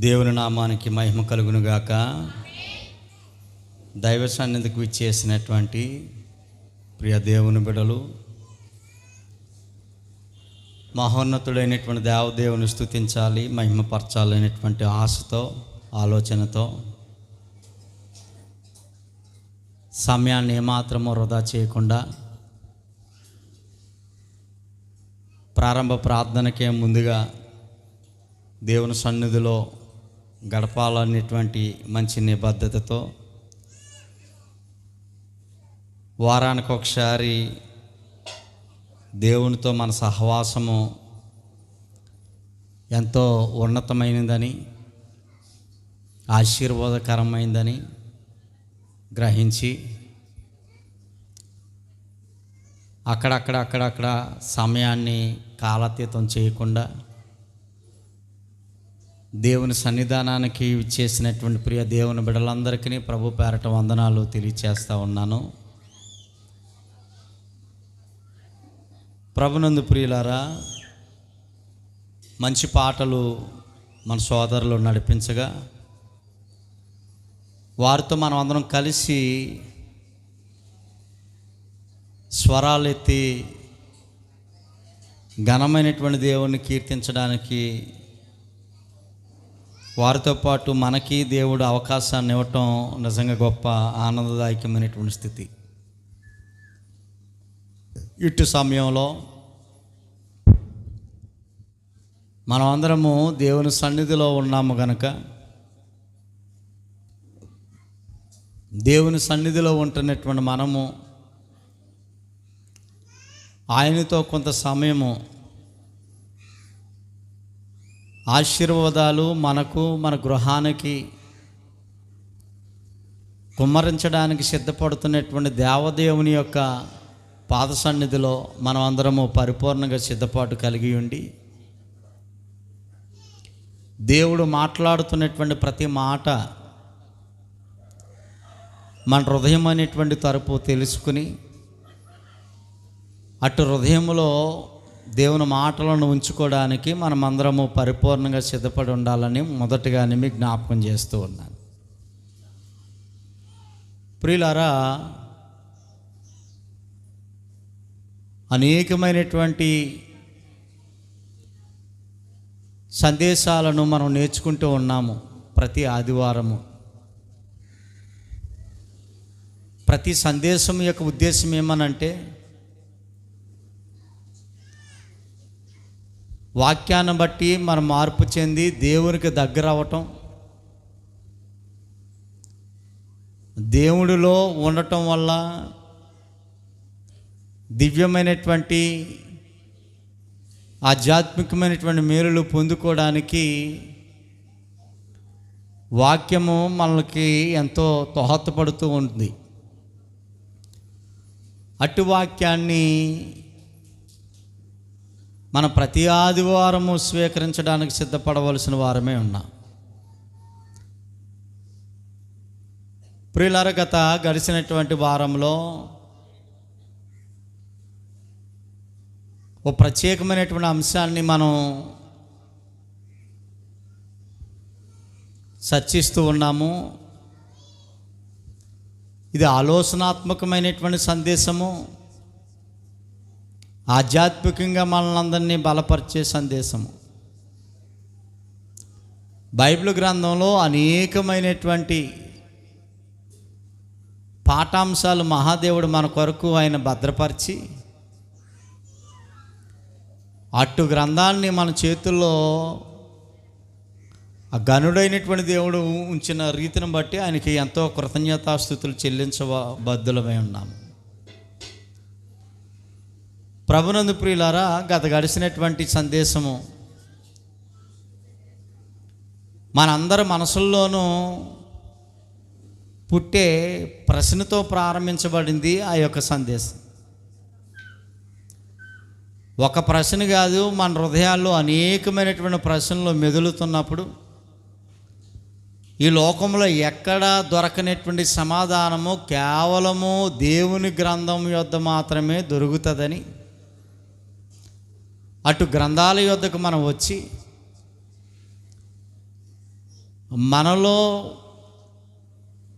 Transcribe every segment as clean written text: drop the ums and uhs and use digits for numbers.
దేవుని నామానికి మహిమ కలుగునుగాక. దైవ సన్నిధికి విచ్చేసినటువంటి ప్రియ దేవుని బిడ్డలు, మహోన్నతుడైనటువంటి దేవదేవుని స్తుతించాలి, మహిమపరచాలి అనేటువంటి ఆశతో, ఆలోచనతో సమయాన్ని ఏమాత్రమో వృధా చేయకుండా ప్రారంభ ప్రార్థనకే ముందుగా దేవుని సన్నిధిలో గడపాలనేటువంటి మంచి నిబద్ధతతో వారానికి ఒకసారి దేవునితో మన సహవాసము ఎంతో ఉన్నతమైనదని, ఆశీర్వాదకరమైందని గ్రహించి అక్కడక్కడ సమయాన్ని కాలాతీతం చేయకుండా దేవుని సన్నిధానానికి ఇచ్చేసినటువంటి ప్రియ దేవుని బిడ్డలందరికీ ప్రభు పేరట వందనాలు తెలియచేస్తూ ఉన్నాను. ప్రభునందు ప్రియులారా, మంచి పాటలు మన సోదరులు నడిపించగా వారితో మనం అందరం కలిసి స్వరాలు ఎత్తి ఘనమైనటువంటి దేవుణ్ణి కీర్తించడానికి వారితో పాటు మనకి దేవుడు అవకాశాన్ని ఇవ్వటం నిజంగా గొప్ప ఆనందదాయకమైనటువంటి స్థితి. ఇటు సమయంలో మనం అందరము దేవుని సన్నిధిలో ఉన్నాము గనక దేవుని సన్నిధిలో ఉంటున్నటువంటి మనము ఆయనతో కొంత సమయము ఆశీర్వాదాలు మనకు, మన గృహానికి కుమ్మరించడానికి సిద్ధపడుతున్నటువంటి దేవదేవుని యొక్క పాద సన్నిధిలో మనం అందరము పరిపూర్ణంగా సిద్ధపాటు కలిగి ఉండి దేవుడు మాట్లాడుతున్నటువంటి ప్రతి మాట మన హృదయం అనేటువంటి తరపు తెలుసుకుని అటు హృదయంలో దేవుని మాటలను ఉంచుకోవడానికి మనమందరము పరిపూర్ణంగా సిద్ధపడి ఉండాలని మొదటిగానే మీకు జ్ఞాపకం చేస్తూ ఉన్నాను. ప్రియులారా, అనేకమైనటువంటి సందేశాలను మనం నేర్చుకుంటూ ఉన్నాము. ప్రతి ఆదివారము ప్రతి సందేశం యొక్క ఉద్దేశం ఏమనంటే వాక్యాన్ని బట్టి మనం మార్పు చెంది దేవునికి దగ్గర అవ్వటం, దేవుడిలో ఉండటం వల్ల దివ్యమైనటువంటి ఆధ్యాత్మికమైనటువంటి మేలులు పొందుకోవడానికి వాక్యము మనకి ఎంతో దోహదపడుతూ ఉంటుంది. అటు వాక్యాన్ని మనం ప్రతి ఆదివారము స్వీకరించడానికి సిద్ధపడవలసిన వారమే ఉన్నాం. ప్రియులారా, గడిచినటువంటి వారంలో ఓ ప్రత్యేకమైనటువంటి అంశాన్ని మనం చర్చిస్తూ ఉన్నాము. ఇది ఆలోచనాత్మకమైనటువంటి సందేశము, ఆధ్యాత్మికంగా మనల్ని బలపరిచే సందేశము. బైబిల్ గ్రంథంలో అనేకమైనటువంటి పాఠాంశాలు మహాదేవుడు మన కొరకు ఆయన భద్రపరిచి అటు గ్రంథాన్ని మన చేతుల్లో ఆ గనుడైనటువంటి దేవుడు ఉంచిన రీతిని బట్టి ఆయనకి ఎంతో కృతజ్ఞతాస్తుతులు చెల్లించబద్దులమై ఉన్నాము. ప్రభునందు ప్రియులారా, గడిచినటువంటి సందేశము మనందరి మనసుల్లోనూ పుట్టే ప్రశ్నతో ప్రారంభించబడింది. ఆ యొక్క సందేశం ఒక ప్రశ్న కాదు, మన హృదయాల్లో అనేకమైనటువంటి ప్రశ్నలు మెదులుతున్నప్పుడు ఈ లోకంలో ఎక్కడా దొరకనటువంటి సమాధానము కేవలము దేవుని గ్రంథం యొద్ద మాత్రమే దొరుకుతుందని అటు గ్రంథాల యొద్దకు మనం వచ్చి మనలో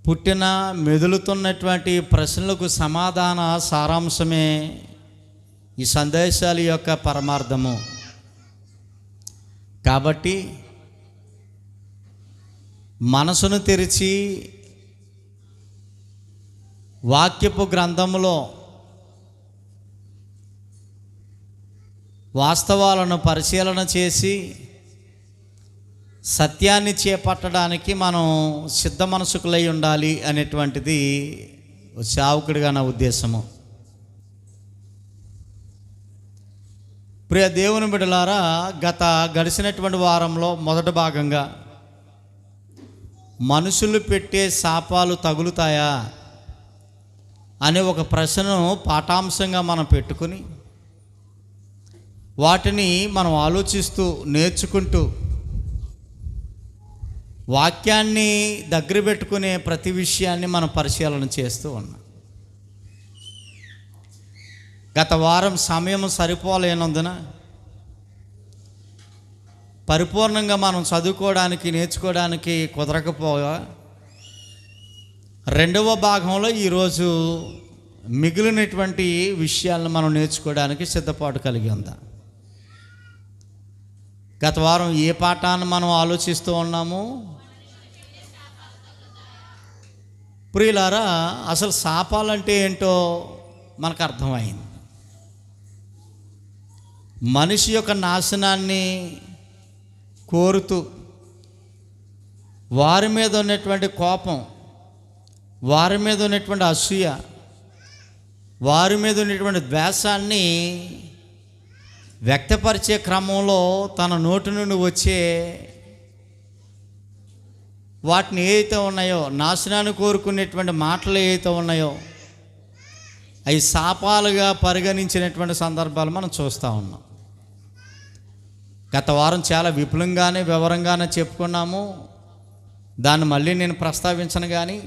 పుట్టిన మెదులుతున్నటువంటి ప్రశ్నలకు సమాధాన సారాంశమే ఈ సందేశాల యొక్క పరమార్థము. కాబట్టి మనసును తెరిచి వాక్యపు గ్రంథములో వాస్తవాలను పరిశీలన చేసి సత్యాన్ని చేపట్టడానికి మనం సిద్ధ మనసుకులై ఉండాలి అనేటువంటిది సేవకుడిగా నా ఉద్దేశము. ప్రియ దేవుని బిడ్డలారా, గడిచినటువంటి వారంలో మొదటి భాగంగా మనుషులు పెట్టే శాపాలు తగులుతాయా అనే ఒక ప్రశ్నను పాఠాంశంగా మనం పెట్టుకుని వాటిని మనం ఆలోచిస్తూ నేర్చుకుంటూ వాక్యాన్ని దగ్గర పెట్టుకునే ప్రతి విషయాన్ని మనం పరిశీలన చేస్తూ ఉన్నాం. గత వారం సమయం సరిపోలేనందున పరిపూర్ణంగా మనం చదువుకోవడానికి నేర్చుకోవడానికి కుదరకపోగా రెండవ భాగంలో ఈరోజు మిగిలినటువంటి విషయాలను మనం నేర్చుకోవడానికి సిద్ధపాటు కలిగి ఉందా. గత వారం ఏ పాఠాన్ని మనం ఆలోచిస్తూ ఉన్నాము? ప్రియులారా, అసలు శాపాలంటే ఏంటో మనకు అర్థమైంది. మనిషి యొక్క నాశనాన్ని కోరుతూ వారి మీద ఉన్నటువంటి కోపం, వారి మీద ఉన్నటువంటి అసూయ, వారి మీద ఉన్నటువంటి ద్వేషాన్ని వ్యక్తపరిచే క్రమంలో తన నోటి నుండి వచ్చే వాటిని ఏవైతే ఉన్నాయో, నాశనాన్ని కోరుకునేటువంటి మాటలు ఏవైతే ఉన్నాయో అవి శాపాలుగా పరిగణించినటువంటి సందర్భాలు మనం చూస్తూ ఉన్నాం. గత వారం చాలా విపులంగానే వివరంగానే చెప్పుకున్నాము. దాన్ని మళ్ళీ నేను ప్రస్తావించను. కానీ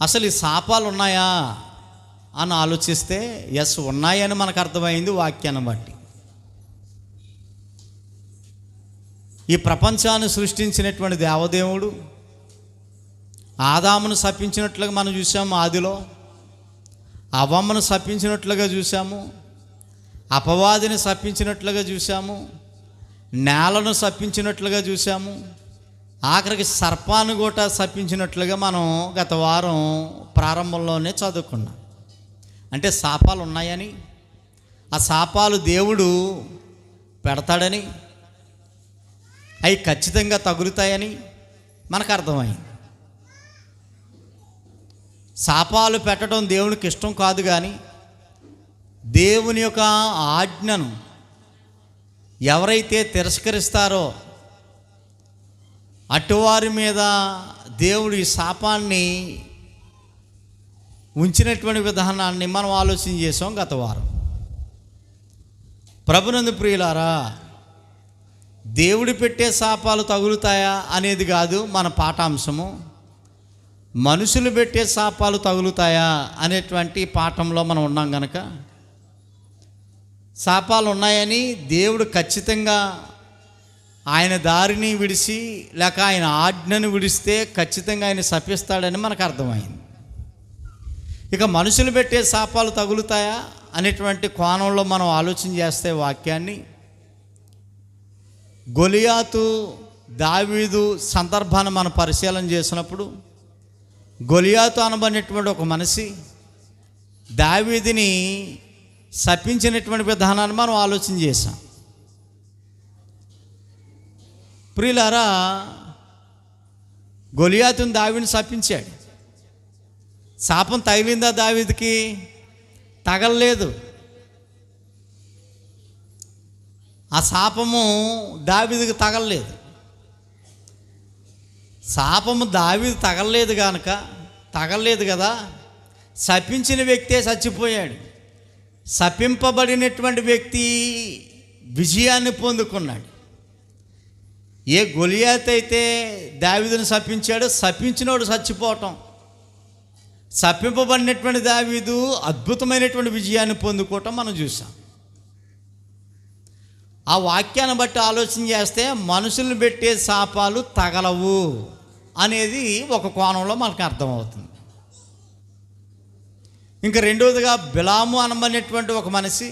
అసలు ఈ శాపాలు ఉన్నాయా అని ఆలోచిస్తే ఎస్, ఉన్నాయని మనకు అర్థమైంది వాక్యాన్ని బట్టి. ఈ ప్రపంచాన్ని సృష్టించినటువంటి దేవదేవుడు ఆదామును శపించినట్లుగా మనం చూసాము, ఆదిలో అవ్వమ్మను శపించినట్లుగా చూసాము, అపవాదిని శపించినట్లుగా చూసాము, నేలను శపించినట్లుగా చూసాము, ఆఖరికి సర్పాన్ని కూడా శపించినట్లుగా మనం గత వారం ప్రారంభంలోనే చదువుకున్నాం. అంటే శాపాలు ఉన్నాయని, ఆ శాపాలు దేవుడు పెడతాడని, అవి ఖచ్చితంగా తగులుతాయని మనకు అర్థమైంది. శాపాలు పెట్టడం దేవునికి ఇష్టం కాదు. కానీ దేవుని యొక్క ఆజ్ఞను ఎవరైతే తిరస్కరిస్తారో అటువారి మీద దేవుడు ఈ శాపాన్ని ఉంచినటువంటి విధానాన్ని మనం ఆలోచన చేసాం గత వారం. ప్రభునందు ప్రియులారా, దేవుడు పెట్టే శాపాలు తగులుతాయా అనేది కాదు మన పాఠాంశము. మనుషులు పెట్టే శాపాలు తగులుతాయా అనేటువంటి పాఠంలో మనం ఉన్నాం కనుక శాపాలు ఉన్నాయని దేవుడు ఖచ్చితంగా ఆయన దారిని విడిచి లేక ఆయన ఆజ్ఞను విడిస్తే ఖచ్చితంగా ఆయన శపిస్తాడని మనకు అర్థమైంది. ఇక మనుషులు పెట్టే శాపాలు తగులుతాయా అనేటువంటి కోణంలో మనం ఆలోచన చేస్తే వాక్యాన్ని, గొలియాతు దావీదు సందర్భాన్ని మనం పరిశీలన చేసినప్పుడు గొలియాతు అనబడినటువంటి ఒక మనిషి దావీదుని శపించినటువంటి విధానాన్ని మనం ఆలోచన చేశాం. ప్రియులారా, గొలియాతుని దావీదుని శపించాడు. శాపం తగిలిందా దావీదుకి? తగలలేదు. ఆ శాపము దావీదుకి తగలలేదు. శాపము దావీదు తగలలేదు కదా, శపించిన వ్యక్తే చచ్చిపోయాడు. శపింపబడినటువంటి వ్యక్తి విజయాన్ని పొందుకున్నాడు. ఏ గొలియాతు అయితే దావీదుని శపించాడో శపించినోడు చచ్చిపోవటం, శపింపబడినటువంటి దావీదు అద్భుతమైనటువంటి విజయాన్ని పొందుకోవటం మనం చూసాం. ఆ వాక్యాన్ని బట్టి ఆలోచన చేస్తే మనుషులు పెట్టే శాపాలు తగలవు అనేది ఒక కోణంలో మనకు అర్థమవుతుంది. ఇంకా రెండవదిగా బిలాము అనబడినటువంటి ఒక మనిషి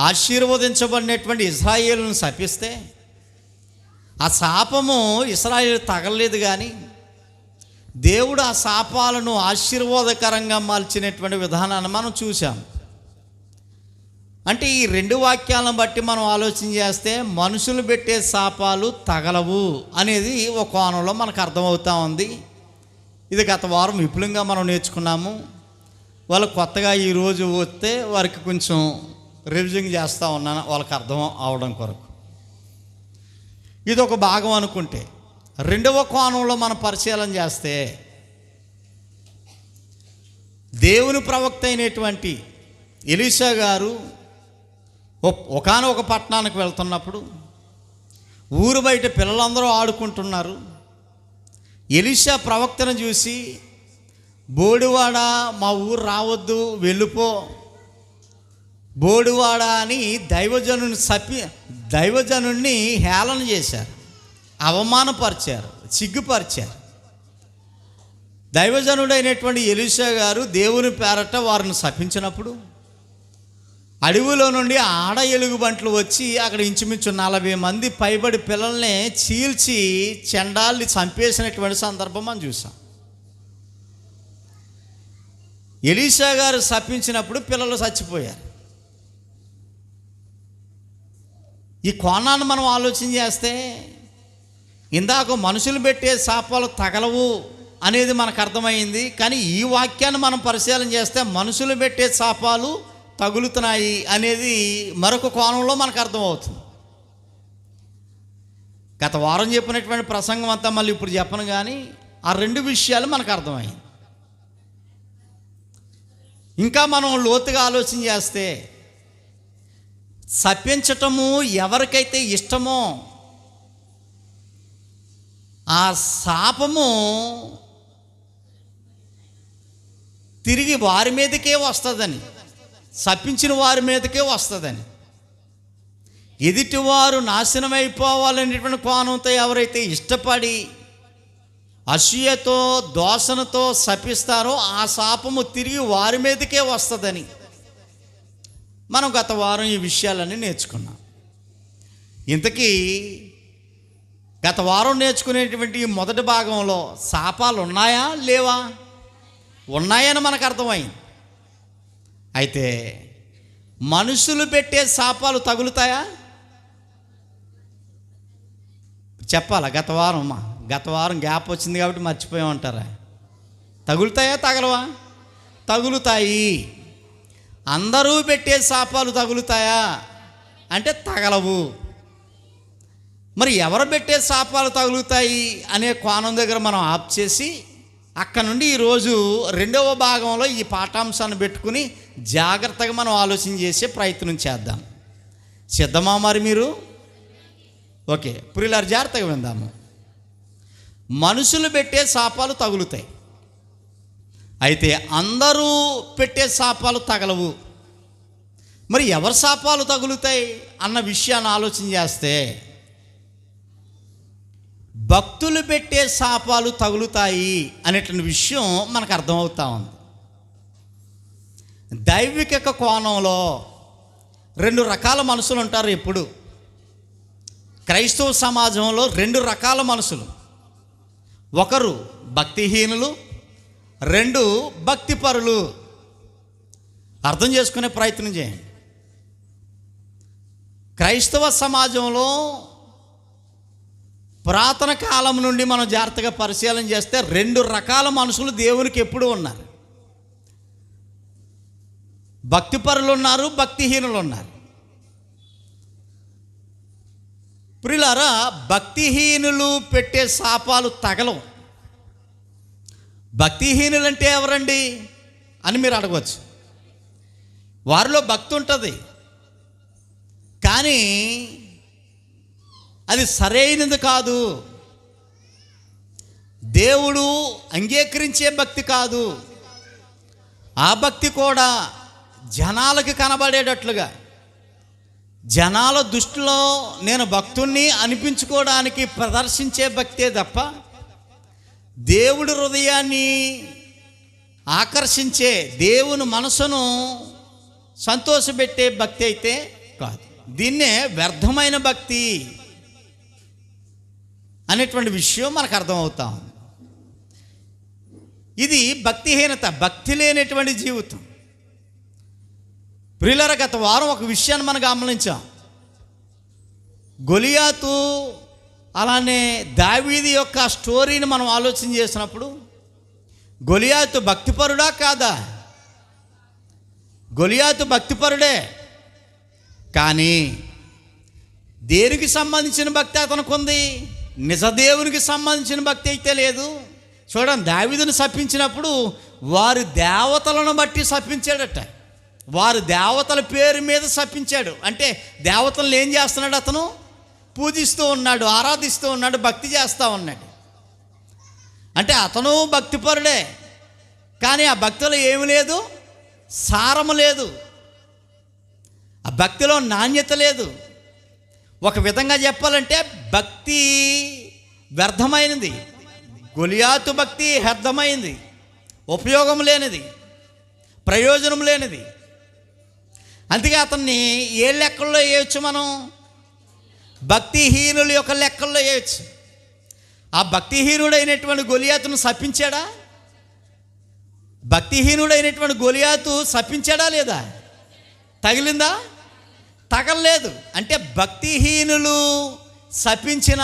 ఆశీర్వదించబడినటువంటి ఇశ్రాయేలును శపిస్తే ఆ శాపము ఇశ్రాయేలు తగలలేదు, కానీ దేవుడు ఆ శాపాలను ఆశీర్వాదకరంగా మార్చినటువంటి విధానాన్ని మనం చూసాం. అంటే ఈ రెండు వాక్యాలను బట్టి మనం ఆలోచన చేస్తే మనుషులు పెట్టే శాపాలు తగలవు అనేది ఒక కోణంలో మనకు అర్థమవుతా ఉంది. ఇది గత వారం విపులంగా మనం నేర్చుకున్నాము. వాళ్ళు కొత్తగా ఈరోజు వస్తే వారికి కొంచెం రివిజన్ చేస్తూ ఉన్నాను, వాళ్ళకి అర్థం అవడం కొరకు. ఇది ఒక భాగం అనుకుంటే, రెండవ కోణంలో మనం పరిశీలన చేస్తే దేవుని ప్రవక్త అయినటువంటి ఎలీషా గారు ఒకానొక పట్టణానికి వెళ్తున్నప్పుడు ఊరు బయట పిల్లలందరూ ఆడుకుంటున్నారు. ఎలీషా ప్రవక్తను చూసి, బోడివాడ మా ఊరు రావద్దు, వెళ్ళిపో బోడివాడ అని దైవజనుడిని హేళన చేశారు, అవమానపరిచారు, సిగ్గుపరిచారు. దైవజనుడైనటువంటి ఎలీషా గారు దేవుని పేరట వారిని శపించినప్పుడు అడవిలో నుండి ఆడ ఎలుగుబంట్లు వచ్చి అక్కడ ఇంచుమించు 40 మంది పైబడి పిల్లల్ని చీల్చి చెండాల్ని చంపేసినటువంటి సందర్భం మనం చూసాం. ఎలీషా గారు శపించినప్పుడు పిల్లలు చచ్చిపోయారు. ఈ కోణాన్ని మనం ఆలోచన చేస్తే ఇందాక మనుషులు పెట్టే శాపాలు తగలవు అనేది మనకు అర్థమైంది. కానీ ఈ వాక్యాన్ని మనం పరిశీలన చేస్తే మనుషులు పెట్టే శాపాలు తగులుతున్నాయి అనేది మరొక కోణంలో మనకు అర్థమవుతుంది. గత వారం చెప్పినటువంటి ప్రసంగం అంతా మళ్ళీ ఇప్పుడు చెప్పను, కానీ ఆ రెండు విషయాలు మనకు అర్థమైంది. ఇంకా మనం లోతుగా ఆలోచన చేస్తే శపించటము ఎవరికైతే ఇష్టమో ఆ శాపము తిరిగి వారి మీదకే వస్తుందని, శపించిన వారి మీదకే వస్తుందని, ఎదుటివారు నాశనం అయిపోవాలనేటువంటి కోణంతో ఎవరైతే ఇష్టపడి అసూయతో దోషణతో శపిస్తారో ఆ శాపము తిరిగి వారి మీదకే వస్తుందని మనం గత వారం ఈ విషయాలన్నీ నేర్చుకున్నాం. ఇంతకీ గత వారం నేర్చుకునేటువంటి మొదటి భాగంలో శాపాలు ఉన్నాయా లేవా? ఉన్నాయని మనకు అర్థమైంది. అయితే మనుషులు పెట్టే శాపాలు తగులుతాయా? చెప్పాలా? గత వారం గ్యాప్ వచ్చింది కాబట్టి మర్చిపోయామంటారా? తగులుతాయా తగలవా? తగులుతాయి. అందరూ పెట్టే శాపాలు తగులుతాయా అంటే తగలవు. మరి ఎవరు పెట్టే శాపాలు తగులుతాయి అనే కోణం దగ్గర మనం ఆప్ చేసి అక్కడ నుండి ఈరోజు రెండవ భాగంలో ఈ పాఠాంశాన్ని పెట్టుకుని జాగ్రత్తగా మనం ఆలోచన చేసే ప్రయత్నం చేద్దాం. సిద్ధమా మరి మీరు? ఓకే, ప్రియులారా జాగ్రత్తగా విందాము. మనుషులు పెట్టే శాపాలు తగులుతాయి, అయితే అందరూ పెట్టే శాపాలు తగలవు. మరి ఎవరి శాపాలు తగులుతాయి అన్న విషయాన్ని ఆలోచన చేస్తే భక్తులు పెట్టే శాపాలు తగులుతాయి అనేటువంటి విషయం మనకు అర్థమవుతా ఉంది. దైవిక కోణంలో 2 రకాల మనుషులు ఉంటారు. ఎప్పుడు క్రైస్తవ సమాజంలో 2 రకాల మనుషులు, ఒకరు భక్తిహీనులు, 2 భక్తిపరులు. అర్థం చేసుకునే ప్రయత్నం చేయండి. క్రైస్తవ సమాజంలో పురాతన కాలం నుండి మనం జాగ్రత్తగా పరిశీలన చేస్తే 2 రకాల మనుషులు దేవునికి ఎప్పుడూ ఉన్నారు. భక్తిపరులు ఉన్నారు, భక్తిహీనులు ఉన్నారు. ప్రియులారా, భక్తిహీనులు పెట్టే శాపాలు తగలవు. భక్తిహీనులు అంటే ఎవరండి అని మీరు అడగవచ్చు. వారిలో భక్తి ఉంటుంది, కానీ అది సరైనది కాదు. దేవుడు అంగీకరించే భక్తి కాదు. ఆ భక్తి కూడా జనాలకి కనబడేటట్లుగా, జనాల దృష్టిలో నేను భక్తుణ్ణి అనిపించుకోవడానికి ప్రదర్శించే భక్తే తప్ప దేవుడి హృదయాన్ని ఆకర్షించే, దేవుని మనసును సంతోషపెట్టే భక్తి అయితే కాదు. దీన్నే వ్యర్థమైన భక్తి అనేటువంటి విషయం మనకు అర్థమవుతా ఉంది. ఇది భక్తిహీనత, భక్తి లేనటువంటి జీవితం. ప్రియులారా, గత వారం ఒక విషయాన్ని మనం గమనించాం. గొలియాతు అలానే దావీదు యొక్క స్టోరీని మనం ఆలోచన చేసినప్పుడు గొలియాతు భక్తిపరుడా కాదా? గొలియాతు భక్తిపరుడే, కానీ దేనికి సంబంధించిన భక్తి అతనికి ఉంది? నిజదేవునికి సంబంధించిన భక్తి అయితే లేదు. చూడండి, దావీదుని శపించినప్పుడు వారి దేవతలను బట్టి శపించాడట. వారి దేవతల పేరు మీద శపించాడు. అంటే దేవతలను ఏం చేస్తున్నాడు? అతను పూజిస్తూ ఉన్నాడు, ఆరాధిస్తూ ఉన్నాడు, భక్తి చేస్తూ ఉన్నాడు. అంటే అతను భక్తిపరుడే, కానీ ఆ భక్తిలో ఏమి లేదు? సారము లేదు, ఆ భక్తిలో నాణ్యత లేదు. ఒక విధంగా చెప్పాలంటే భక్తి వ్యర్థమైనది. గొలియాతు భక్తి వ్యర్థమైంది, ఉపయోగం లేనిది, ప్రయోజనం లేనిది. అందుకే అతన్ని ఏ లెక్కల్లో వేయచ్చు? మనం భక్తిహీనుల యొక్క లెక్కల్లో వేయచ్చు. ఆ భక్తిహీనుడైనటువంటి గొలియాతును శపించాడా? భక్తిహీనుడైనటువంటి గొలియాతు శపించాడా లేదా? తగిలిందా? తగలలేదు. అంటే భక్తిహీనులు శపించిన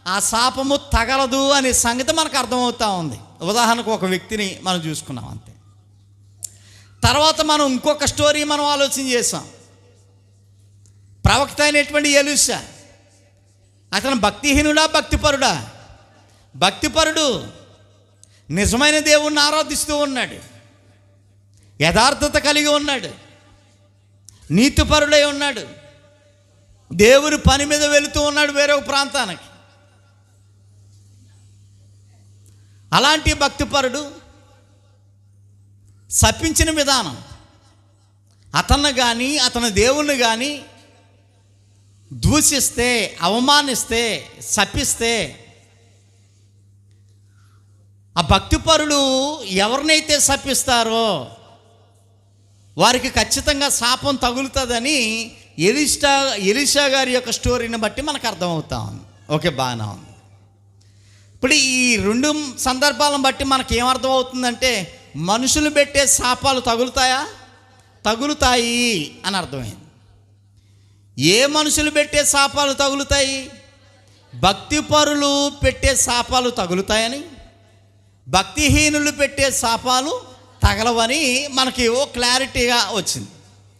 ఆ శాపము తగలదు అనే సంగతి మనకు అర్థమవుతూ ఉంది. ఉదాహరణకు ఒక వ్యక్తిని మనం చూసుకున్నాం అంతే. తర్వాత మనం ఇంకొక స్టోరీ మనం ఆలోచన చేసాం. ప్రవక్త అయినటువంటి ఎలీషా, అతను భక్తిహీనుడా భక్తిపరుడా? భక్తిపరుడు. నిజమైన దేవుణ్ణి ఆరాధిస్తూ ఉన్నాడు, యథార్థత కలిగి ఉన్నాడు, నీతిపరుడై ఉన్నాడు, దేవుని పని మీద వెళుతూ ఉన్నాడు వేరే ఒక ప్రాంతానికి. అలాంటి భక్తిపరుడు శపించిన విధానం, అతన్ని కానీ అతని దేవుణ్ణి కానీ దూషిస్తే, అవమానిస్తే, శపిస్తే, ఆ భక్తిపరులు ఎవరినైతే శపిస్తారో వారికి ఖచ్చితంగా శాపం తగులుతుందని ఎలీషా గారి యొక్క స్టోరీని బట్టి మనకు అర్థమవుతా ఉంది. ఓకే, బాగానే ఉంది. ఇప్పుడు ఈ రెండు సందర్భాలను బట్టి మనకి ఏమర్థమవుతుందంటే మనుషులు పెట్టే శాపాలు తగులుతాయా? తగులుతాయి అని అర్థమైంది. ఏ మనుషులు పెట్టే శాపాలు తగులుతాయి? భక్తిపరులు పెట్టే శాపాలు తగులుతాయని, భక్తిహీనులు పెట్టే శాపాలు తగలవని మనకి ఓ క్లారిటీగా వచ్చింది.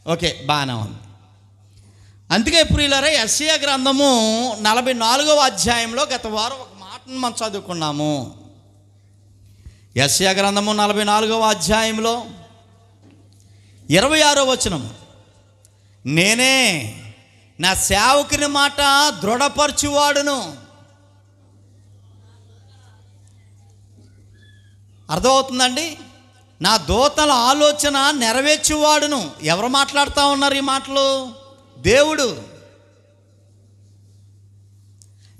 ఓకే, బాగానే ఉంది. అందుకే ప్రియులారా, యెషయా గ్రంథము 44వ అధ్యాయంలో గత వారం ఒక మాటను మనం చదువుకున్నాము. యెషయా గ్రంథము 44వ అధ్యాయంలో 26వ వచనము, నేనే నా సేవకుని మాట దృఢపరచువాడును. అర్థమవుతుందండి? నా దూతల ఆలోచన నెరవేర్చువాడును. ఎవరు మాట్లాడుతూ ఉన్నారు ఈ మాటలు? దేవుడు.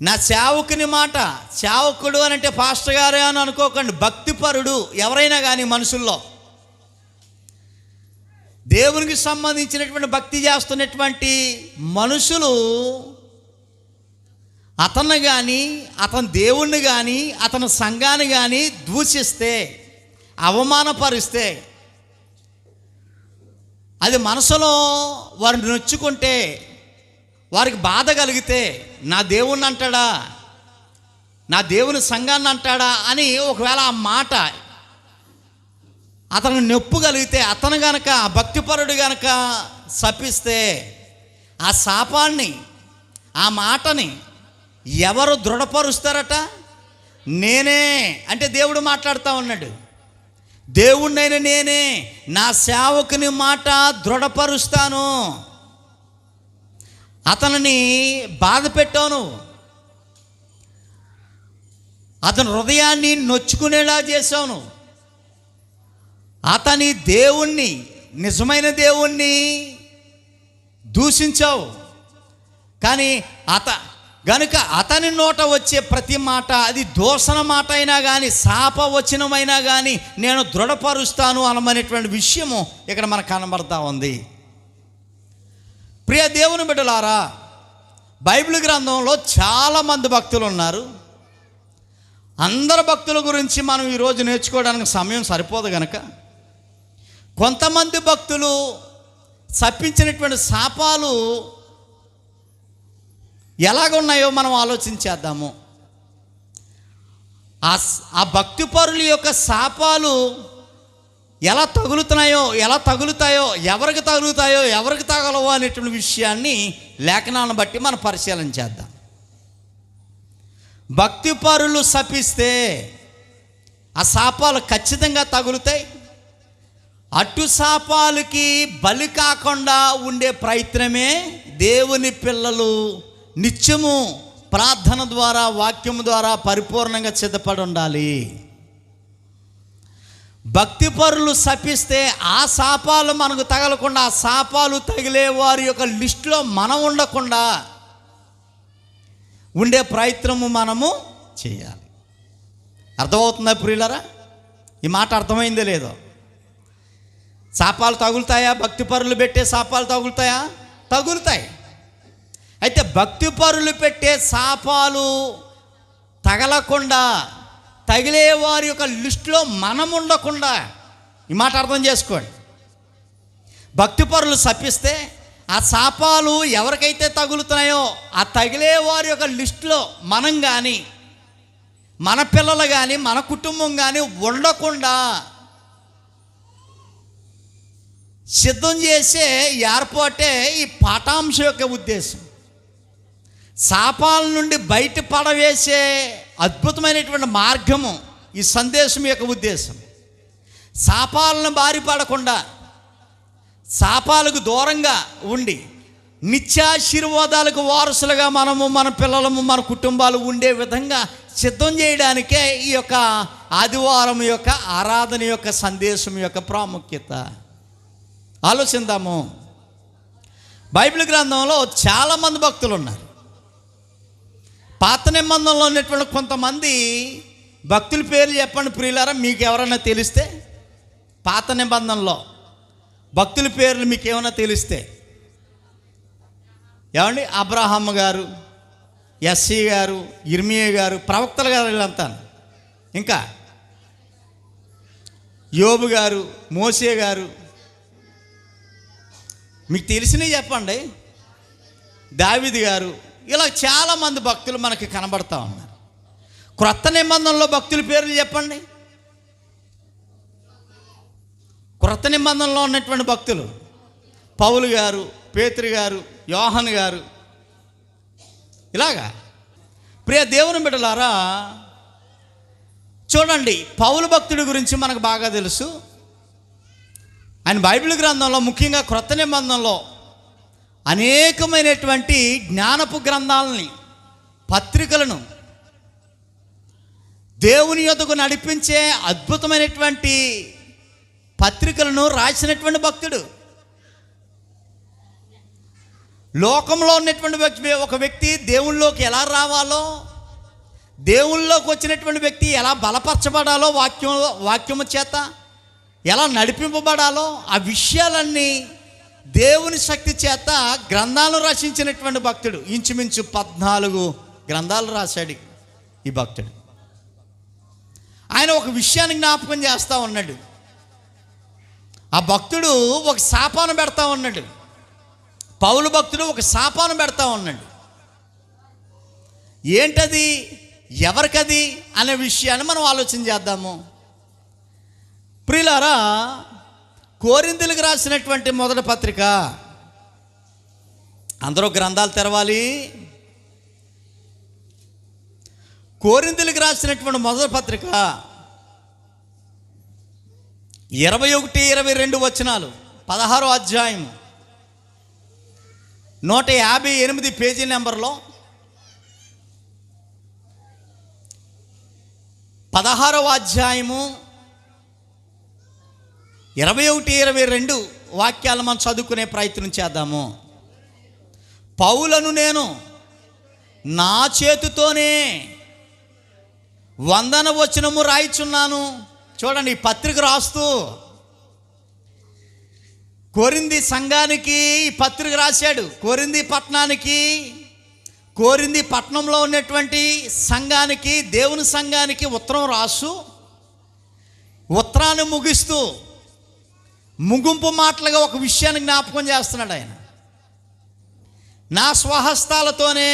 నా సేవకుని మాట, సేవకుడు అని అంటే పాస్టర్ గారే అని అనుకోకండి, భక్తిపరుడు ఎవరైనా కానీ మనుషుల్లో దేవునికి సంబంధించినటువంటి భక్తి చేస్తున్నటువంటి మనుషులు అతన్ని కానీ అతని దేవుణ్ణి కానీ అతని సంఘాన్ని కానీ దూషిస్తే, అవమానపరిస్తే, అది మనసులో వారిని నొచ్చుకుంటే, వారికి బాధ కలిగితే, నా దేవుణ్ణి అంటాడా, నా దేవుని సంఘాన్ని అంటాడా అని ఒకవేళ ఆ మాట అతను నొప్పు కలిగితే, అతను గనక భక్తిపరుడు గనక శపిస్తే, ఆ శాపాన్ని, ఆ మాటని ఎవరు దృఢపరుస్తారట? నేనే. అంటే దేవుడు మాట్లాడుతూ ఉన్నాడు. దేవుణ్ణైన నేనే నా సేవకుని మాట దృఢపరుస్తాను. అతనిని బాధ పెట్టాను, అతని హృదయాన్ని నొచ్చుకునేలా చేశాను, అతని దేవుణ్ణి, నిజమైన దేవుణ్ణి దూషించావు, కానీ గనుక అతని నోట వచ్చే ప్రతి మాట, అది దూషణ మాట అయినా కానీ శాపవచనమైనా కానీ నేను దృఢపరుస్తాను అనమనేటువంటి విషయము ఇక్కడ మనకు కనబడతా ఉంది. ప్రియ దేవుని బిడ్డలారా, బైబిల్ గ్రంథంలో చాలామంది భక్తులు ఉన్నారు. అందరు భక్తుల గురించి మనం ఈరోజు నేర్చుకోవడానికి సమయం సరిపోదు కనుక కొంతమంది భక్తులు శపించినటువంటి శాపాలు ఎలాగున్నాయో మనం ఆలోచించేద్దాము. ఆ భక్తి పరుల యొక్క శాపాలు ఎలా తగులుతాయో ఎవరికి తగలవో అనేటువంటి విషయాన్ని లేఖనాలను బట్టి మనం పరిశీలన చేద్దాం. భక్తి పరులు శపిస్తే ఆ శాపాలు ఖచ్చితంగా తగులుతాయి. అటు శాపాలకి బలి కాకుండా ఉండే ప్రయత్నమే దేవుని పిల్లలు నిత్యము ప్రార్థన ద్వారా, వాక్యము ద్వారా పరిపూర్ణంగా సిద్ధపడి ఉండాలి. భక్తి పరులు శపిస్తే ఆ శాపాలు మనకు తగలకుండా, ఆ శాపాలు తగిలే వారి యొక్క లిస్టులో మనం ఉండకుండా ఉండే ప్రయత్నము మనము చేయాలి. అర్థమవుతుందా ప్రియులరా? ఈ మాట అర్థమైందో లేదో? శాపాలు తగులుతాయా? భక్తి పరులు పెట్టే శాపాలు తగులుతాయా? తగులుతాయి. అయితే భక్తి పరులు పెట్టే శాపాలు తగలకుండా, తగిలే వారి యొక్క లిస్టులో మనం ఉండకుండా, ఈ మాట అర్థం చేసుకోండి. భక్తి పరులు శపిస్తే ఆ శాపాలు ఎవరికైతే తగులుతున్నాయో ఆ తగిలే వారి యొక్క లిస్టులో మనం కానీ, మన పిల్లలు కానీ, మన కుటుంబం కానీ ఉండకుండా సిద్ధం చేసే ఏర్పాటే ఈ పాఠాంశం యొక్క ఉద్దేశం. శాపాల నుండి బయట పడవేసే అద్భుతమైనటువంటి మార్గము ఈ సందేశం యొక్క ఉద్దేశం. శాపాలను బారి పడకుండా, శాపాలకు దూరంగా ఉండి నిత్యాశీర్వాదాలకు వారసులుగా మనము, మన పిల్లలము, మన కుటుంబాలు ఉండే విధంగా సిద్ధం చేయడానికే ఈ యొక్క ఆదివారం యొక్క ఆరాధన యొక్క సందేశం యొక్క ప్రాముఖ్యత. ఆలోచిద్దాము. బైబిల్ గ్రంథంలో చాలామంది భక్తులు ఉన్నారు. పాత నిబంధనలో ఉన్నటువంటి కొంతమంది భక్తుల పేర్లు చెప్పండి ప్రియులారా, మీకు ఎవరైనా తెలిస్తే. పాత నిబంధనలో భక్తుల పేర్లు మీకు ఏమైనా తెలిస్తే ఏమండి? అబ్రహాము గారు, యెస్సీ గారు, ఇర్మియా గారు, ప్రవక్తలు గారు, వీళ్ళంతా. ఇంకా యోబు గారు, మోసే గారు, మీకు తెలిసినవి చెప్పండి. దావీదు గారు, ఇలా చాలామంది భక్తులు మనకి కనబడతా ఉన్నారు. క్రొత్త నిబంధనలో భక్తుల పేర్లు చెప్పండి. క్రొత్త నిబంధనలో ఉన్నటువంటి భక్తులు పౌలు గారు, పేతురు గారు, యోహాను గారు, ఇలాగా. ప్రియ దేవుని బిడ్డలారా, చూడండి, పౌలు భక్తుడి గురించి మనకు బాగా తెలుసు. ఆయన బైబిల్ గ్రంథంలో, ముఖ్యంగా క్రొత్త నిబంధనలో అనేకమైనటువంటి జ్ఞానపు గ్రంథాలని, పత్రికలను దేవుని యొద్దకు నడిపించే అద్భుతమైనటువంటి పత్రికలను రాసినటువంటి భక్తుడు. లోకంలో ఉన్నటువంటి ఒక వ్యక్తి దేవుళ్ళలోకి ఎలా రావాలో, దేవుళ్ళలోకి వచ్చినటువంటి వ్యక్తి ఎలా బలపరచబడాలో, వాక్యము చేత ఎలా నడిపింపబడాలో, ఆ విషయాలన్నీ దేవుని శక్తి చేత గ్రంథాలను రచించినటువంటి భక్తుడు. ఇంచుమించు 14 గ్రంథాలు రాశాడు ఈ భక్తుడు. ఆయన ఒక విషయాన్ని జ్ఞాపకం చేస్తూ ఉన్నాడు. ఆ భక్తుడు ఒక శాపాను పెడతా ఉన్నాడు. పౌలు భక్తుడు ఒక శాపాను పెడతా ఉన్నాడు. ఏంటది, ఎవరికది అనే విషయాన్ని మనం ఆలోచన చేద్దాము. ప్రియులారా, కొరింథీయులకు రాసినటువంటి మొదటి పత్రిక, అందరూ గ్రంథాలు తెరవాలి. కొరింథీయులకు రాసినటువంటి మొదటి పత్రిక 21-22 వచనాలు, 16వ అధ్యాయం, 158 పేజీ నెంబర్లో 16వ అధ్యాయము 21-22 వాక్యాలు మనం చదువుకునే ప్రయత్నం చేద్దాము. పౌలను నేను నా చేతితోనే వందన వచనము రాయిచున్నాను. చూడండి, ఈ పత్రిక రాస్తూ కొరింథీ సంఘానికి ఈ పత్రిక రాశాడు. కొరింథీ పట్టణానికి, కొరింథీ పట్టణంలో ఉన్నటువంటి సంఘానికి, దేవుని సంఘానికి ఉత్తరం రాసు ఉత్తరాన్ని ముగిస్తూ ముగింపు మాటలుగా ఒక విషయాన్ని జ్ఞాపకం చేస్తున్నాడు ఆయన. నా స్వహస్తాలతోనే,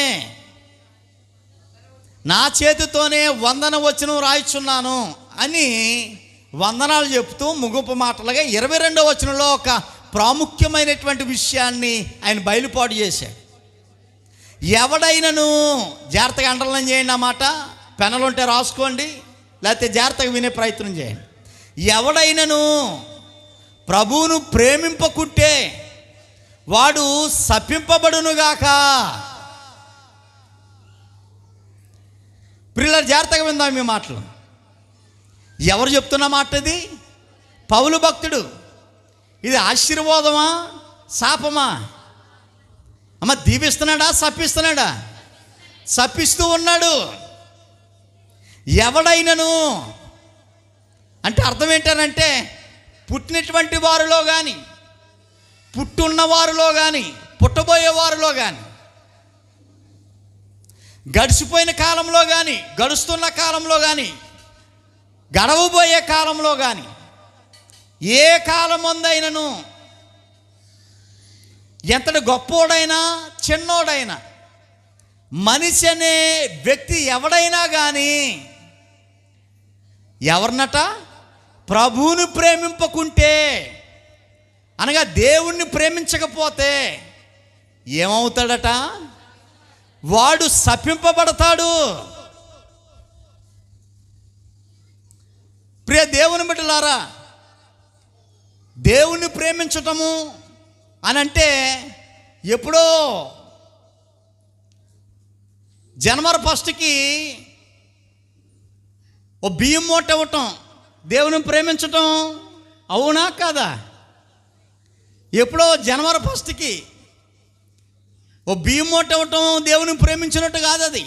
నా చేతితోనే వందన వచనం రాయిచున్నాను అని వందనాలు చెప్తూ ముగింపు మాటలుగా 22వ వచనంలో ఒక ప్రాముఖ్యమైనటువంటి విషయాన్ని ఆయన బయలుపాటు చేశాడు. ఎవడైనను, జాగ్రత్తగా అండర్లైన్ చేయండి ఆ మాట, పెన్నులు ఉంటే రాసుకోండి, లేకపోతే జాగ్రత్తగా వినే ప్రయత్నం చేయండి. ఎవడైనను ప్రభువును ప్రేమింపకుంటే వాడు శపింపబడునుగాక. ప్రియులారా, జాగ్రత్తగా విందాం మీ మాటలు. ఎవరు చెప్తున్న మాట ఇది? పౌలు భక్తుడు. ఇది ఆశీర్వాదమా శాపమా? అమ్మ, దీవిస్తున్నాడా శపిస్తున్నాడా? శపిస్తూ ఉన్నాడు. ఎవడైనను అంటే అర్థం ఏంటనంటే, పుట్టినటువంటి వారిలో కానీ, పుట్టున్న వారిలో కానీ, పుట్టబోయే వారిలో కానీ, గడిచిపోయిన కాలంలో కానీ, గడుస్తున్న కాలంలో కానీ, గడవబోయే కాలంలో కానీ, ఏ కాలమందైనను ఎంతటి గొప్పోడైనా చిన్నోడైనా మనిషి అనే వ్యక్తి ఎవడైనా కానీ ఎవరినట? ప్రభువుని ప్రేమింపకుంటే, అనగా దేవుణ్ణి ప్రేమించకపోతే ఏమవుతాడట? వాడు శపింపబడతాడు. ప్రియ దేవుని బిడ్డలారా, దేవుణ్ణి ప్రేమించటము అని అంటే ఎప్పుడో జనవరి 1కి ఓ బియ్యం మూట ఇవ్వటం దేవుని ప్రేమించటం అవునా కాదా? ఎప్పుడో జనవరి 1కి ఓ బియ్యం మూట ఇవ్వటం దేవుని ప్రేమించినట్టు కాదు అది.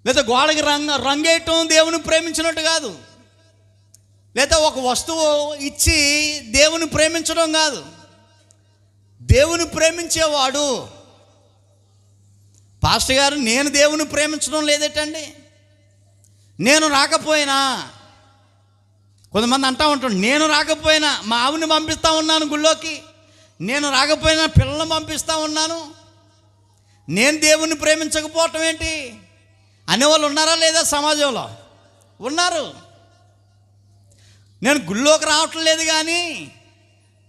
లేదా గోడకి రంగేయటం దేవుని ప్రేమించినట్టు కాదు. లేదా ఒక వస్తువు ఇచ్చి దేవుని ప్రేమించడం కాదు. దేవుని ప్రేమించేవాడు, పాస్టర్ గారు నేను దేవుని ప్రేమించడం లేదేటండి, నేను రాకపోయినా, కొంతమంది అంటూ ఉంటాడు, నేను రాకపోయినా మా ఆవిని పంపిస్తూ ఉన్నాను గుళ్ళోకి, నేను రాకపోయినా పిల్లల్ని పంపిస్తూ ఉన్నాను, నేను దేవుని ప్రేమించకపోవటం ఏంటి అనేవాళ్ళు ఉన్నారా లేదా? సమాజంలో ఉన్నారు. నేను గుళ్ళోకి రావటం లేదు కానీ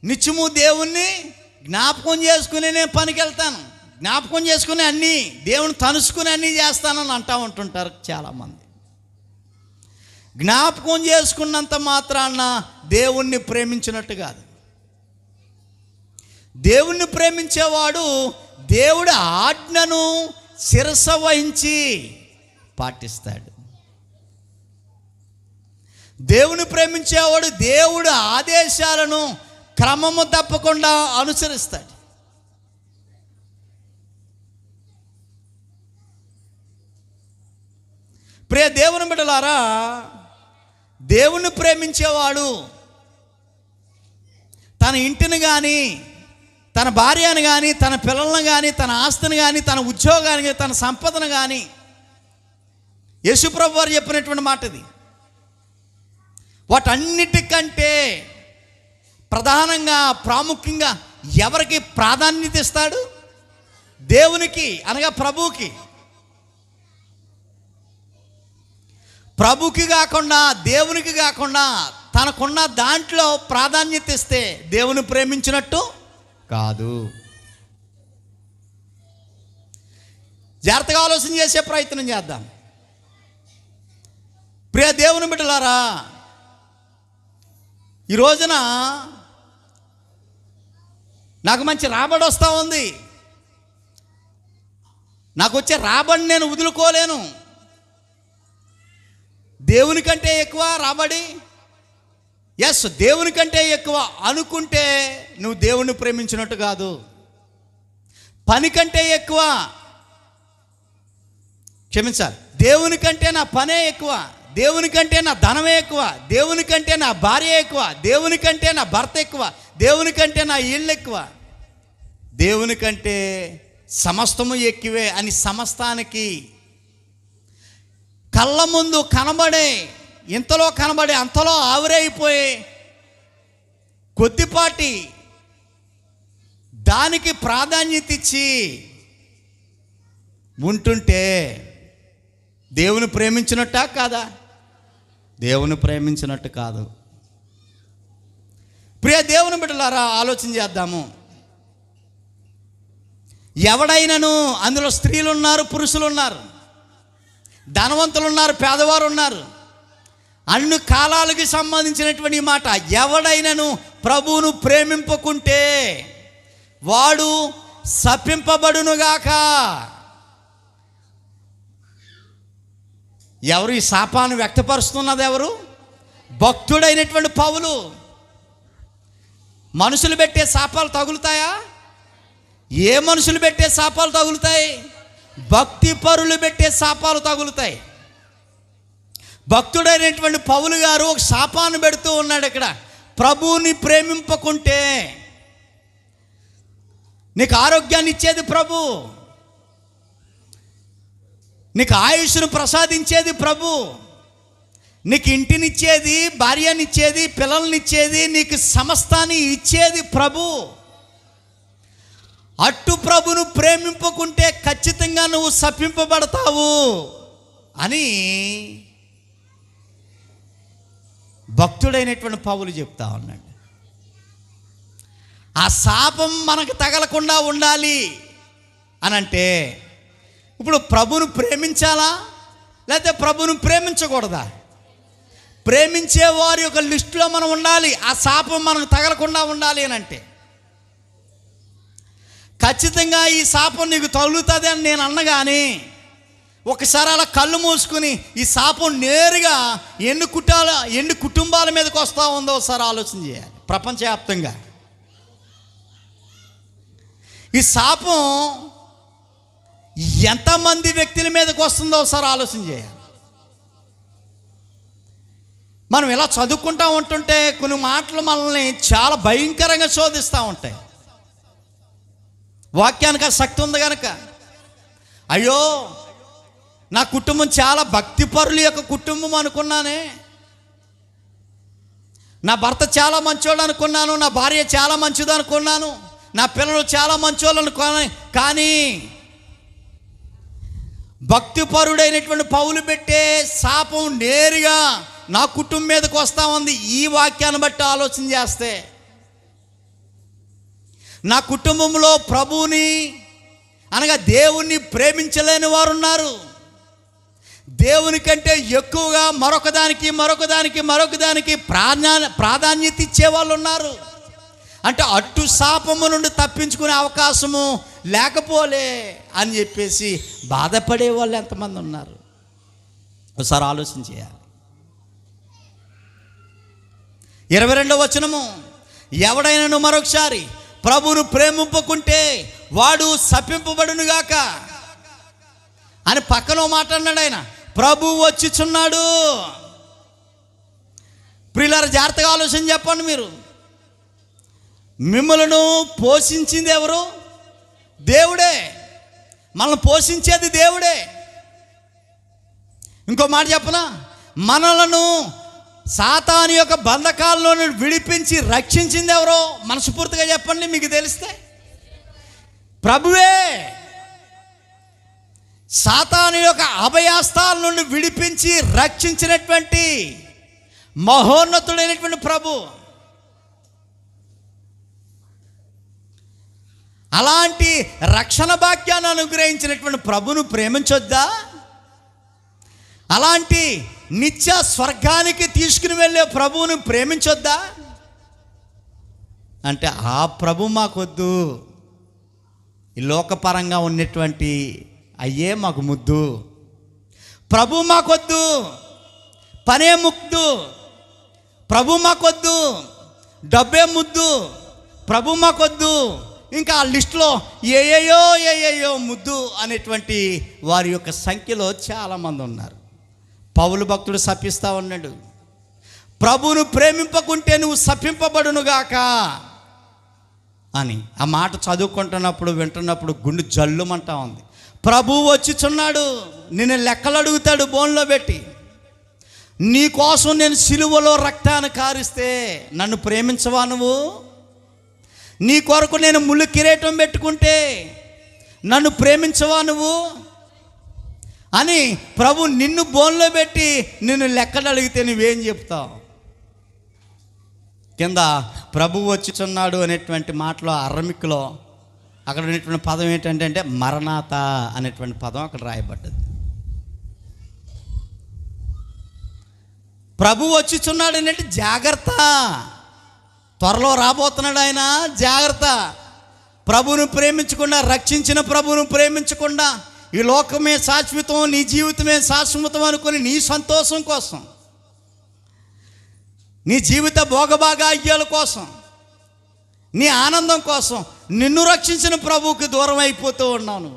నిత్యము దేవుణ్ణి జ్ఞాపకం చేసుకుని నేను పనికి వెళ్తాను, జ్ఞాపకం చేసుకుని అన్నీ దేవుని తనుసుకుని అన్నీ చేస్తానని అంటూ ఉంటుంటారు చాలామంది. జ్ఞాపకం చేసుకున్నంత మాత్రాన దేవుణ్ణి ప్రేమించినట్టు కాదు. దేవుణ్ణి ప్రేమించేవాడు దేవుడి ఆజ్ఞను శిరస వహించి పాటిస్తాడు. దేవుని ప్రేమించేవాడు దేవుడి ఆదేశాలను క్రమము తప్పకుండా అనుసరిస్తాడు. ప్రియ దేవుని బిడ్డలారా, దేవుని ప్రేమించేవాడు తన ఇంటిని కానీ, తన భార్యను కానీ, తన పిల్లలను కానీ, తన ఆస్తిని కానీ, తన ఉద్యోగాన్ని కానీ, తన సంపదను కానీ, యేసుప్రభు వారు చెప్పినటువంటి మాట ఇది, వాటన్నిటికంటే ప్రధానంగా ప్రాముఖ్యంగా ఎవరికి ప్రాధాన్యత ఇస్తాడు? దేవునికి, అనగా ప్రభువుకి. ప్రభుకి కాకుండా, దేవునికి కాకుండా తనకున్న దాంట్లో ప్రాధాన్యత ఇస్తే దేవుని ప్రేమించినట్టు కాదు. జాగ్రత్తగా ఆలోచన చేసే ప్రయత్నం చేద్దాం. ప్రియ దేవుని బిడ్డలారా, ఈ రోజున నాకు మంచి రాబడి వస్తూ ఉంది, నాకు వచ్చే రాబడిని నేను వదులుకోలేను. దేవుని కంటే ఎక్కువ రాబడి, ఎస్ దేవుని కంటే ఎక్కువ అనుకుంటే నువ్వు దేవుణ్ణి ప్రేమించినట్టు కాదు. పని కంటే ఎక్కువ, క్షమించాలి, దేవుని కంటే నా పనే ఎక్కువ, దేవుని కంటే నా ధనమే ఎక్కువ, దేవుని కంటే నా భార్య ఎక్కువ, దేవుని కంటే నా భర్త ఎక్కువ, దేవుని కంటే నా ఇల్లు ఎక్కువ, దేవుని కంటే సమస్తము ఎక్కువే అని సమస్తానికి కళ్ళ ముందు కనబడే, ఇంతలో కనబడే అంతలో ఆవిరైపోయే కొద్దిపాటి దానికి ప్రాధాన్యత ఇచ్చి ఉంటుంటే దేవుని ప్రేమించినట్టా కాదా? దేవుని ప్రేమించినట్టు కాదు. ప్రియ దేవుని బిడ్డలారా, ఆలోచన చేద్దాము. ఎవడైనాను, అందులో స్త్రీలు ఉన్నారు, పురుషులు ఉన్నారు, ధనవంతులు ఉన్నారు, పేదవారు ఉన్నారు, అన్ని కాలాలకి సంబంధించినటువంటి మాట, ఎవడైనాను ప్రభువును ప్రేమింపకుంటే వాడు శపింపబడునుగాక. ఎవరు ఈ శాపాన్ని వ్యక్తపరుస్తున్నది? ఎవరు? భక్తుడైనటువంటి పౌలు. మనుషులు పెట్టే శాపాలు తగులుతాయా? ఏ మనుషులు పెట్టే శాపాలు తగులుతాయి? భక్తి పరులు పెట్టే శాపాలు తగులుతాయి. భక్తుడైనటువంటి పౌలు గారు ఒక శాపాన్ని పెడుతూ ఉన్నాడు ఇక్కడ. ప్రభువుని ప్రేమింపకుంటే నీకు ఆరోగ్యాన్ని ఇచ్చేది ప్రభు, నీకు ఆయుష్ను ప్రసాదించేది ప్రభు, నీకు ఇంటినిచ్చేది, భార్యనిచ్చేది, పిల్లల్నిచ్చేది, నీకు సమస్తాన్ని ఇచ్చేది ప్రభు. అట్టు ప్రభును ప్రేమింపకుంటే ఖచ్చితంగా నువ్వు శపింపబడతావు అని భక్తుడైనటువంటి పౌలు చెప్తా ఉన్నాడు. ఆ శాపం మనకు తగలకుండా ఉండాలి అని అంటే ఇప్పుడు ప్రభును ప్రేమించాలా లేకపోతే ప్రభును ప్రేమించకూడదా? ప్రేమించే వారి యొక్క లిస్టులో మనం ఉండాలి. ఆ శాపం మనకు తగలకుండా ఉండాలి అని అంటే ఖచ్చితంగా ఈ శాపం నీకు తగులుతుంది అని నేను అన్నగాని ఒకసారి అలా కళ్ళు మూసుకుని ఈ శాపం నేరుగా ఎన్ని కుటుంబాల మీదకి వస్తూ ఉందో ఒకసారి ఆలోచన చేయాలి. ప్రపంచవ్యాప్తంగా ఈ శాపం ఎంతమంది వ్యక్తుల మీదకి వస్తుందో ఒకసారి ఆలోచన చేయాలి. మనం ఇలా చదువుకుంటూ ఉంటుంటే కొన్ని మాటలు మనల్ని చాలా భయంకరంగా శోధిస్తూ ఉంటాయి. వాక్యానికి ఆ శక్తి ఉంది కనుక, అయ్యో నా కుటుంబం చాలా భక్తిపరుల యొక్క కుటుంబం అనుకున్నానే, నా భర్త చాలా మంచోళ్ళు అనుకున్నాను, నా భార్య చాలా మంచిది అనుకున్నాను, నా పిల్లలు చాలా మంచోళ్ళు అనుకున్నాను. కానీ భక్తిపరుడైనటువంటి పౌలు పెట్టే శాపం నేరుగా నా కుటుంబం మీదకి వస్తూ ఉంది. ఈ వాక్యాన్ని బట్టి ఆలోచన చేస్తే నా కుటుంబంలో ప్రభువుని అనగా దేవుణ్ణి ప్రేమించలేని వారు ఉన్నారు. దేవుని కంటే ఎక్కువగా మరొకదానికి ప్రాధాన్యత ఇచ్చేవాళ్ళు ఉన్నారు. అంటే అట్టు శాపము నుండి తప్పించుకునే అవకాశము లేకపోలే అని చెప్పేసి బాధపడే వాళ్ళు ఎంతమంది ఉన్నారు ఒకసారి ఆలోచన చేయాలి. 22వ వచనము, ఎవడైనాను మరొకసారి ప్రభువును ప్రేమింపకుంటే వాడు శపింపబడునుగాక అని పక్కన మాట అన్నాడు ఆయన. ప్రభువు వచ్చిచున్నాడు. ప్రియులారా, జాగ్రత్తగా ఆలోచన చెప్పండి. మీరు మిమ్మలను పోషించింది ఎవరు? దేవుడే. మనల్ని పోషించేది దేవుడే. ఇంకో మాట చెప్పనా, మనలను సాతాను యొక్క బంధకాల్లో విడిపించి రక్షించింది ఎవరో మనస్ఫూర్తిగా చెప్పండి. మీకు తెలిస్తే ప్రభువే. సాతాను యొక్క అభయాస్తాల నుండి విడిపించి రక్షించినటువంటి మహోన్నతుడైనటువంటి ప్రభు. అలాంటి రక్షణ భాగ్యాన్ని అనుగ్రహించినటువంటి ప్రభును ప్రేమించొద్దా? అలాంటి నిత్య స్వర్గానికి తీసుకుని వెళ్ళే ప్రభువును ప్రేమించొద్దా అంటే ఆ ప్రభు మాకొద్దు, ఈ లోకపరంగా ఉన్నటువంటి అయ్యే మాకు ముద్దు. ప్రభు మాకొద్దు, పనే ముద్దు. ప్రభు మాకొద్దు, డబ్బే ముద్దు. ప్రభు మాకొద్దు, ఇంకా ఆ లిస్టులో ఏయేయో ముద్దు అనేటువంటి వారి యొక్క సంఖ్యలో చాలామంది ఉన్నారు. పౌలు భక్తుడు శపిస్తూ ఉన్నాడు, ప్రభువును ప్రేమింపకుంటే నువ్వు శపింపబడునుగాక అని. ఆ మాట చదువుకుంటున్నప్పుడు వింటున్నప్పుడు గుండె జల్లుమంటా ఉంది. ప్రభువు వచ్చుచున్నాడు, నిన్ను లెక్కలు అడుగుతాడు బోన్లో పెట్టి. నీ కోసం నేను సిలువలో రక్తాన్ని కారిస్తే నన్ను ప్రేమించవా నువ్వు? నీ కొరకు నేను ముళ్ళు కిరీటం పెట్టుకుంటే నన్ను ప్రేమించవా నువ్వు అని ప్రభు నిన్ను బోన్లో పెట్టి నిన్ను లెక్కలు అడిగితే నువ్వేం చెప్తావు? కింద ప్రభువు వచ్చుచున్నాడు అనేటువంటి మాటలో అరమిక్లో అక్కడ ఉన్నటువంటి పదం ఏంటంటే మరణాత అనేటువంటి పదం అక్కడ రాయబడ్డది. ప్రభు వచ్చుచున్నాడు అంటే జాగ్రత్త, త్వరలో రాబోతున్నాడు ఆయన, జాగ్రత్త. ప్రభువును ప్రేమించకుండా, రక్షించిన ప్రభువును ప్రేమించకుండా ఈ లోకమే శాశ్వతం, నీ జీవితమే శాశ్వతం అనుకుని నీ సంతోషం కోసం, నీ జీవిత భోగభాగ్యాల కోసం, నీ ఆనందం కోసం నిన్ను రక్షించిన ప్రభువుకి దూరం అయిపోతూ ఉన్నావు.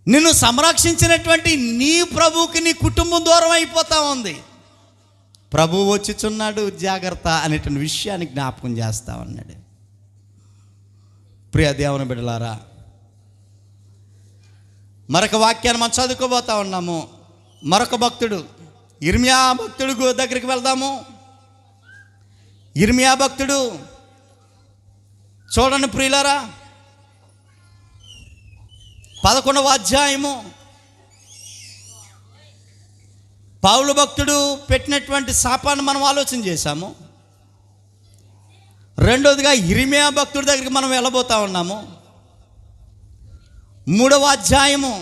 నిన్ను సంరక్షించినటువంటి నీ ప్రభువుకి నీ కుటుంబం దూరం అయిపోతూ ఉంది. ప్రభువు వచ్చుచున్నాడు, జాగ్రత్త అనేటువంటి విషయాన్ని జ్ఞాపకం చేస్తా ఉన్నాడు. ప్రియ దేవుని బిడ్డలారా, మరొక వాక్యాన్ని మనం చదువుకోబోతా ఉన్నాము. మరొక భక్తుడు ఇర్మియా భక్తుడు దగ్గరికి వెళ్దాము. ఇర్మియా భక్తుడు చూడండి ప్రియులారా, 11వ అధ్యాయము. పౌలు భక్తుడు పెట్టినటువంటి శాపాన్ని మనం ఆలోచన చేశాము. రెండోదిగా ఇర్మియా భక్తుడి దగ్గరికి మనం వెళ్ళబోతా ఉన్నాము. 3వ అధ్యాయము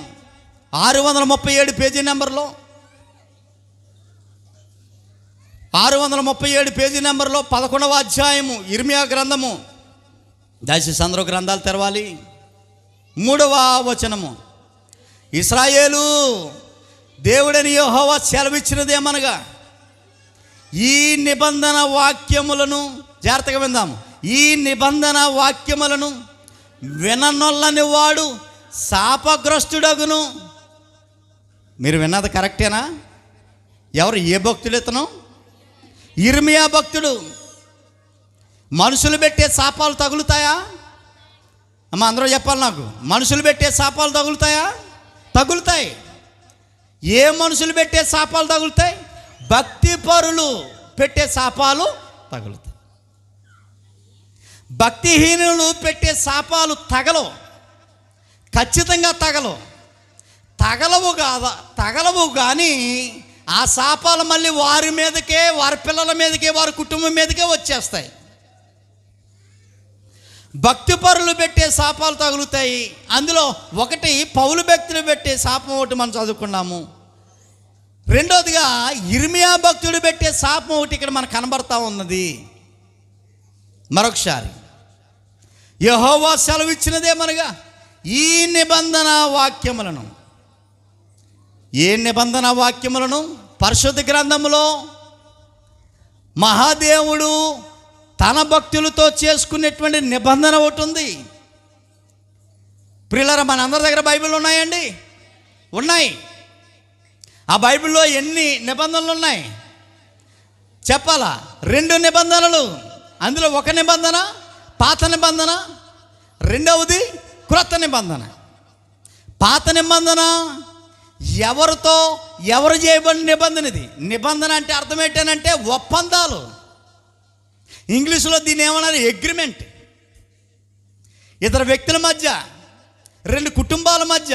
637 పేజీ నెంబర్లో 637 పేజీ నెంబర్లో 11వ అధ్యాయము ఇర్మియా గ్రంథము. దయచేసి అందరూ గ్రంథాలు తెరవాలి. 3వ వచనము, ఇశ్రాయేలు దేవుడని యెహోవా సెలవిచ్చినదేమనగా, ఈ నిబంధన వాక్యములను జాగ్రత్తగా విందాము. ఈ నిబంధన వాక్యములను విననొల్లని వాడు శాపగ్రస్తుడగును. మీరు విన్నది కరెక్టేనా? ఎవరు? ఏ భక్తుడు ఇతను? ఇర్మియా భక్తుడు. మనుషులు పెట్టే శాపాలు తగులుతాయా అమ్మ? అందరూ చెప్పాలి నాకు. మనుషులు పెట్టే శాపాలు తగులుతాయా? తగులుతాయి. ఏ మనుషులు పెట్టే శాపాలు తగులుతాయి? భక్తి పరులు పెట్టే శాపాలు తగులుతాయి. భక్తిహీనులు పెట్టే శాపాలు తగలవు, ఖచ్చితంగా తగలవు. తగలవు కానీ ఆ శాపాలు మళ్ళీ వారి మీదకే, వారి పిల్లల మీదకే, వారి కుటుంబం మీదకే వచ్చేస్తాయి. భక్తి పరులు పెట్టే శాపాలు తగులుతాయి. అందులో ఒకటి పౌలు భక్తులు పెట్టే శాపం ఒకటి మనం చదువుకున్నాము. రెండోదిగా ఇర్మియా భక్తుడు పెట్టే శాపం ఒకటి ఇక్కడ మనకు కనబడతా ఉన్నది. మరొకసారి, యెహోవా సెలవిచ్చినదేమనగా, ఈ నిబంధన వాక్యములను. ఏ నిబంధన వాక్యములను? పరిశుద్ధ గ్రంథములో మహాదేవుడు తన భక్తులతో చేసుకునేటువంటి నిబంధన ఒకటి ఉంది. ప్రియులారా, మనందరి దగ్గర బైబిల్ ఉన్నాయండి? ఉన్నాయి. ఆ బైబిల్లో ఎన్ని నిబంధనలు ఉన్నాయి చెప్పాలా? 2 నిబంధనలు. అందులో ఒక నిబంధన పాత నిబంధన, రెండవది క్రొత్త నిబంధన. పాత నిబంధన ఎవరితో ఎవరు చేయబడిన నిబంధన ఇది. నిబంధన అంటే అర్థం ఏంటంటే ఒప్పందాలు. ఇంగ్లీషులో దీన్ని ఏమన్నారు? అగ్రిమెంట్. ఇద్దరు వ్యక్తుల మధ్య, 2 కుటుంబాల మధ్య,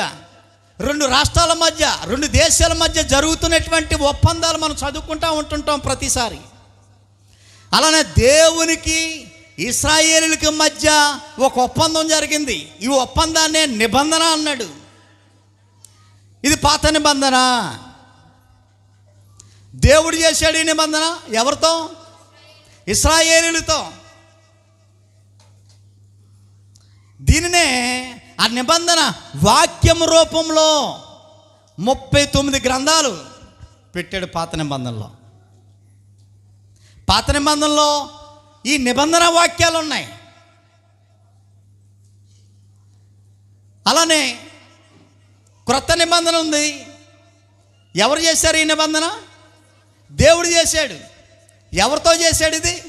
2 రాష్ట్రాల మధ్య, 2 దేశాల మధ్య జరుగుతున్నటువంటి ఒప్పందాలు మనం చదువుకుంటూ ఉంటుంటాం ప్రతిసారి. అలానే దేవునికి ఇశ్రాయేలుకి మధ్య ఒక ఒప్పందం జరిగింది. ఈ ఒప్పందాన్నే నిబంధన అన్నాడు. ఇది పాత నిబంధన. దేవుడు చేశాడు ఈ నిబంధన ఎవరితో? ఇశ్రాయేలులతో. దీనినే ఆ నిబంధన వాక్యం రూపంలో 39 గ్రంథాలు పెట్టాడు పాత నిబంధనలో. పాత నిబంధనలో ఈ నిబంధన వాక్యాలు ఉన్నాయి. అలానే క్రొత్త నిబంధన ఉంది. ఎవరు చేశారు ఈ నిబంధన? దేవుడు చేశాడు. ఎవరితో చేశాడు? ఇది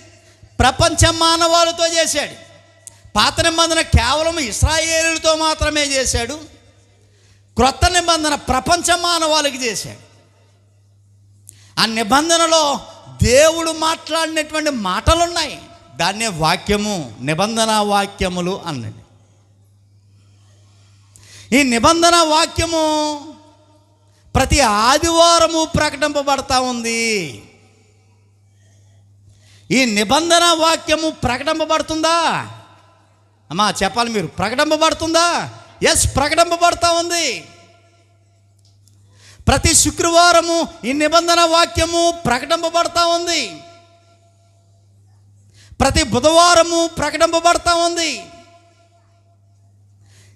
ప్రపంచ మానవాళితో చేశాడు. పాత నిబంధన కేవలం ఇశ్రాయేలులతో మాత్రమే చేశాడు. క్రొత్త నిబంధన ప్రపంచ మానవాళికి చేశాడు. ఆ నిబంధనలో దేవుడు మాట్లాడినటువంటి మాటలు ఉన్నాయి. దాన్నే వాక్యము, నిబంధన వాక్యములు అన్నది. ఈ నిబంధన వాక్యము ప్రతి ఆదివారము ప్రకటింపబడతా ఉంది. ఈ నిబంధన వాక్యము ప్రకటింపబడుతుందా అమ్మా? చెప్పాలి మీరు. ప్రకటింపబడుతుందా? ఎస్, ప్రకటింపబడతా ఉంది. ప్రతి శుక్రవారము ఈ నిబంధన వాక్యము ప్రకటింపబడతా ఉంది. ప్రతి బుధవారము ప్రకటింపబడతా ఉంది.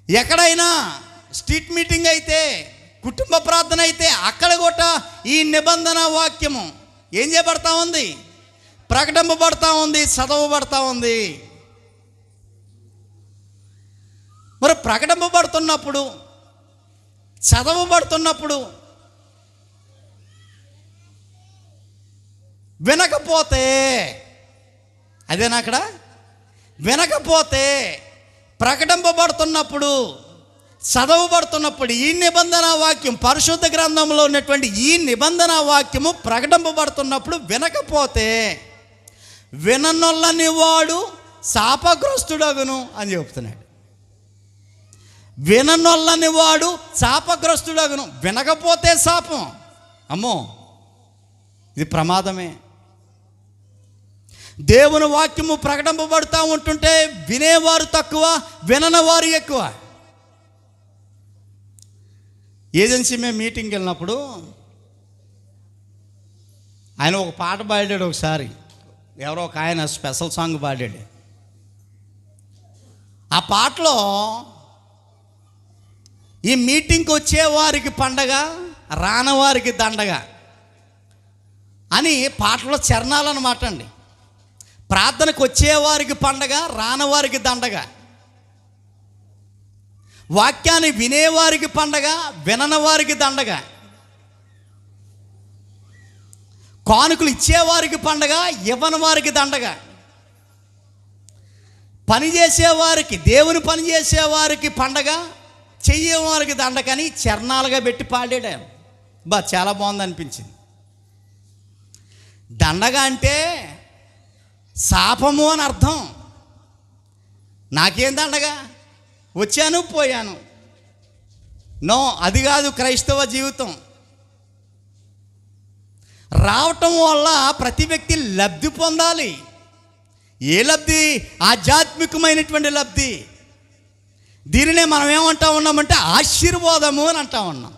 ఎక్కడైనా స్ట్రీట్ మీటింగ్ అయితే, కుటుంబ ప్రార్థన అయితే అక్కడ కూడా ఈ నిబంధన వాక్యము ఏం చేయబడతా ఉంది? ప్రకటింపబడతా ఉంది, చదవబడతా ఉంది. మరి ప్రకటింపబడుతున్నప్పుడు, చదవబడుతున్నప్పుడు వినకపోతే, అదేనా అక్కడ? వినకపోతే, ప్రకటింపబడుతున్నప్పుడు, చదవబడుతున్నప్పుడు ఈ నిబంధన వాక్యం, పరిశుద్ధ గ్రంథంలో ఉన్నటువంటి ఈ నిబంధన వాక్యము ప్రకటింపబడుతున్నప్పుడు వినకపోతే విననొల్లని వాడు శాపగ్రస్తుడగును అని చెప్తున్నాడు. విననొల్లని వాడు శాపగ్రస్తుడగును. వినకపోతే శాపం. అమ్మో, ఇది ప్రమాదమే. దేవుని వాక్యము ప్రకటింపబడుతూ ఉంటుంటే వినేవారు తక్కువ, విననవారు ఎక్కువ. ఏజెన్సీ మేము మీటింగ్కి వెళ్ళినప్పుడు ఆయన ఒక పాట పాడాడు. ఒకసారి ఎవరో ఒక ఆయన స్పెషల్ సాంగ్ పాడాడు. ఆ పాటలో ఈ మీటింగ్కి వచ్చేవారికి పండగ, రానవారికి దండగ అని పాటలో చరణాలు అన్నమాట అండి. ప్రార్థనకు వచ్చేవారికి పండగ, రానవారికి దండగ. వాక్యాన్ని వినేవారికి పండగ, విననవారికి దండగ. కానుకలు ఇచ్చేవారికి పండగ, ఇవ్వని వారికి దండగ. పని చేసేవారికి, దేవుని పని చేసేవారికి పండగ, చెయ్యేవారికి దండగని చరణాలుగా పెట్టి పాడాడు. చాలా బాగుంది అనిపించింది. దండగ అంటే శాపము అని అర్థం. నాకేం దండగా? వచ్చాను, పోయాను. నో, అది కాదు క్రైస్తవ జీవితం. రావటం వల్ల ప్రతి వ్యక్తి లబ్ధి పొందాలి. ఏ లబ్ధి? ఆధ్యాత్మికమైనటువంటి లబ్ధి. దీనినే మనం ఏమంటా ఉన్నామంటే ఆశీర్వాదము అని అంటా ఉన్నాం.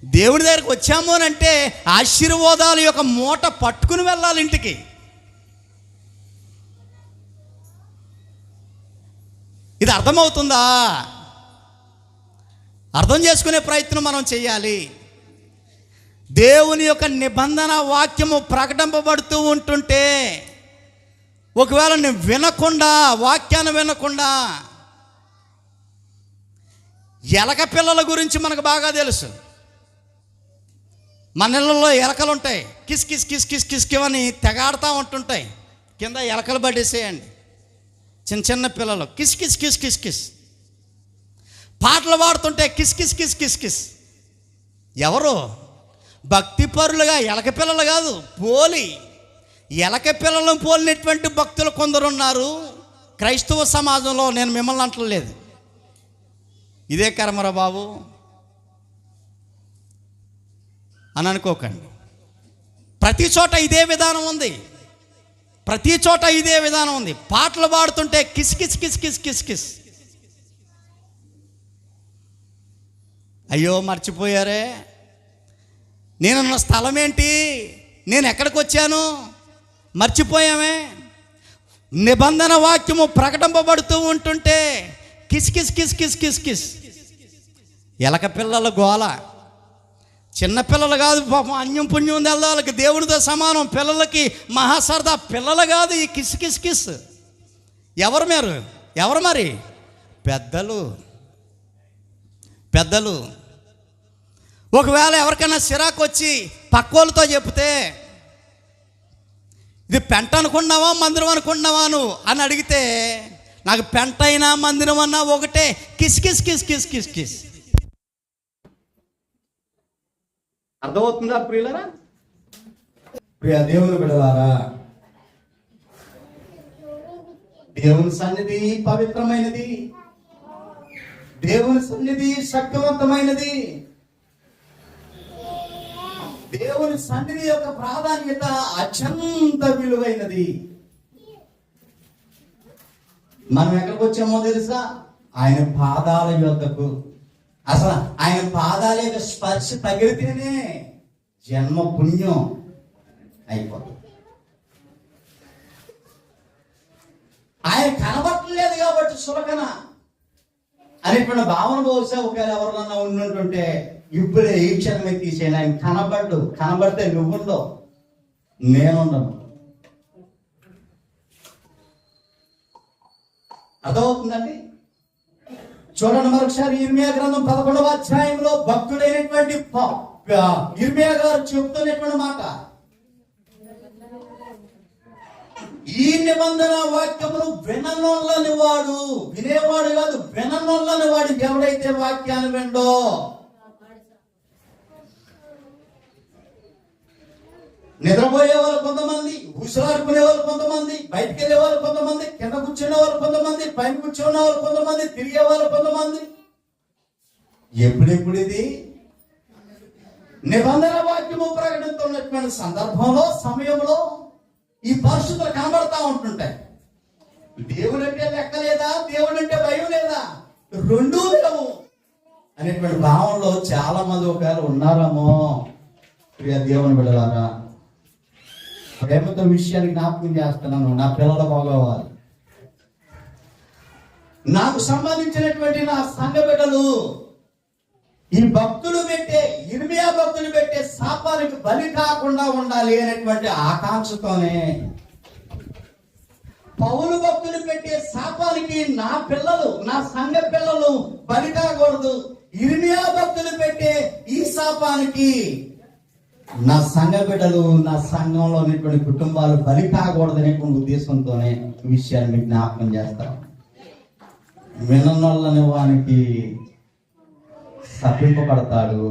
దేవుడి దగ్గరికి వచ్చాము అని అంటే ఆశీర్వాదాల యొక్క మూట పట్టుకుని వెళ్ళాలి ఇంటికి. ఇది అర్థమవుతుందా? అర్థం చేసుకునే ప్రయత్నం మనం చేయాలి. దేవుని యొక్క నిబంధన వాక్యము ప్రకటింపబడుతూ ఉంటుంటే ఒకవేళ నువ్వు వినకుండా, వాక్యాన్ని వినకుండా, ఎలక పిల్లల గురించి మనకు బాగా తెలుసు. మన ఇళ్ళల్లో ఎలకలు ఉంటాయి. Kiss kiss kiss kiss kiss అని తెగాడుతూ ఉంటుంటాయి. కింద ఎలకలు పడేసేయండి. చిన్న చిన్న పిల్లలు kiss kiss kiss kiss kiss. పాటలు పాడుతుంటే kiss kiss kiss kiss kiss. ఎవరు? భక్తి పరులుగా, ఎలక పిల్లలు కాదు, పోలి ఎలక పిల్లలను పోలినటువంటి భక్తులు కొందరు ఉన్నారు క్రైస్తవ సమాజంలో. నేను మిమ్మల్ని అంటలేదు. ఇదే కర్మరా బాబు అని అనుకోకండి. ప్రతి చోట ఇదే విధానం ఉంది. ప్రతి చోట ఇదే విధానం ఉంది. పాటలు పాడుతుంటే kiss kiss kiss kiss kiss kiss. అయ్యో మర్చిపోయారే, నేనున్న స్థలం ఏంటి, నేను ఎక్కడికి వచ్చాను, మర్చిపోయామే. నిబంధన వాక్యము ప్రకటింపబడుతూ ఉంటుంటే kiss kiss kiss kiss kiss kiss. ఎలక పిల్లల గోల. చిన్నపిల్లలు కాదు పాపం, అన్యం పుణ్యం ఉంది వాళ్ళకి, దేవునితో సమానం. పిల్లలకి మహాసరదా. పిల్లలు కాదు ఈ కిస్ కిస్ కిస్. ఎవరు మరి? పెద్దలు. పెద్దలు ఒకవేళ ఎవరికైనా సిరాకు వచ్చి పక్కోళ్ళతో చెప్తే ఇది పెంట అనుకున్నావా మందిరం అనుకున్నావా నువ్వు అని అడిగితే నాకు పెంట అయినా మందిరం అన్నా ఒకటే, kiss kiss kiss kiss kiss kiss. అర్థమవుతుందా ప్రియులరా? ప్రియ దేవుని బిడ్డలారా, దేవుని సన్నిధి పవిత్రమైనది, దేవుని సన్నిధి శక్తివంతమైనది. దేవుని సన్నిధి యొక్క ప్రాధాన్యత అత్యంత విలువైనది. మనం ఎక్కడికి వచ్చామో తెలుసా? ఆయన పాదాల యొద్దకు. అసలు ఆయన పాదాల యొక్క స్పర్శ తగిలితేనే జన్మ పుణ్యం అయిపోతుంది. ఆయన కనబట్టలేదు కాబట్టి సులకన అనేటువంటి భావన బహుశా ఒకవేళ ఎవరినన్నా ఉన్నట్టుంటే ఇప్పుడే ఈ క్షణమే తీసేయండి. ఆయన కనబడితే నువ్వుండవు, నేనుండను. అర్థమవుతుందండి? చూడండి మరొకసారి ఇర్మియా గ్రంథం 11వ అధ్యాయంలో భక్తుడైనటువంటి ఇర్మియా గారు చెప్తున్నటువంటి మాట, ఈ నిబంధన వాక్యమును విననొల్లని వాడు, వినేవాడు కాదు విననొల్లని వాడు ఎవడైతే వాక్యాన్ని విండో, నిద్రపోయే వాళ్ళు కొంతమంది, ఉసురాడుకునే వాళ్ళు కొంతమంది, బయటికి వెళ్ళే వాళ్ళు కొంతమంది, కింద కూర్చునే వాళ్ళు కొంతమంది, పైన కూర్చున్న వాళ్ళు కొంతమంది, తిరిగే వాళ్ళు కొంతమంది. ఎప్పుడెప్పుడు ఇది నిబంధన వాక్యము ప్రకటిస్తున్నటువంటి సందర్భంలో సమయంలో ఈ పరిస్థితులు కనబడతా ఉంటుంటాయి. దేవుడు అంటే లెక్క లేదా, దేవుడు అంటే భయం లేదా, రెండూ లేవు అనేటువంటి భావంలో చాలా మంది ఒకవేళ ఉన్నారేమో. ప్రియ దేవుని బిడ్డలారా, ప్రేమతో విషయాన్ని జ్ఞాపకం చేస్తున్నాను. నా పిల్లలు బాగోవాలి, నాకు సంబంధించినటువంటి నా సంఘ బిడ్డలు ఈ భక్తులు పెట్టే, ఇర్మియా భక్తులు పెట్టే శాపానికి బలి కాకుండా ఉండాలి అనేటువంటి ఆకాంక్షతోనే పౌలు భక్తులు పెట్టే శాపానికి నా పిల్లలు, నా సంఘ పిల్లలు బలి కాకూడదు, ఇర్మియా భక్తులు పెట్టే ఈ శాపానికి నా సంఘ బిడ్డలు, నా సంఘంలో ఉన్నటువంటి కుటుంబాలు బలి కాకూడదు అనేటువంటి ఉద్దేశంతోనే ఈ విషయాన్ని మీకు జ్ఞాపకం చేస్తాం. విననొల్లని వానికి శపింపబడతాడు.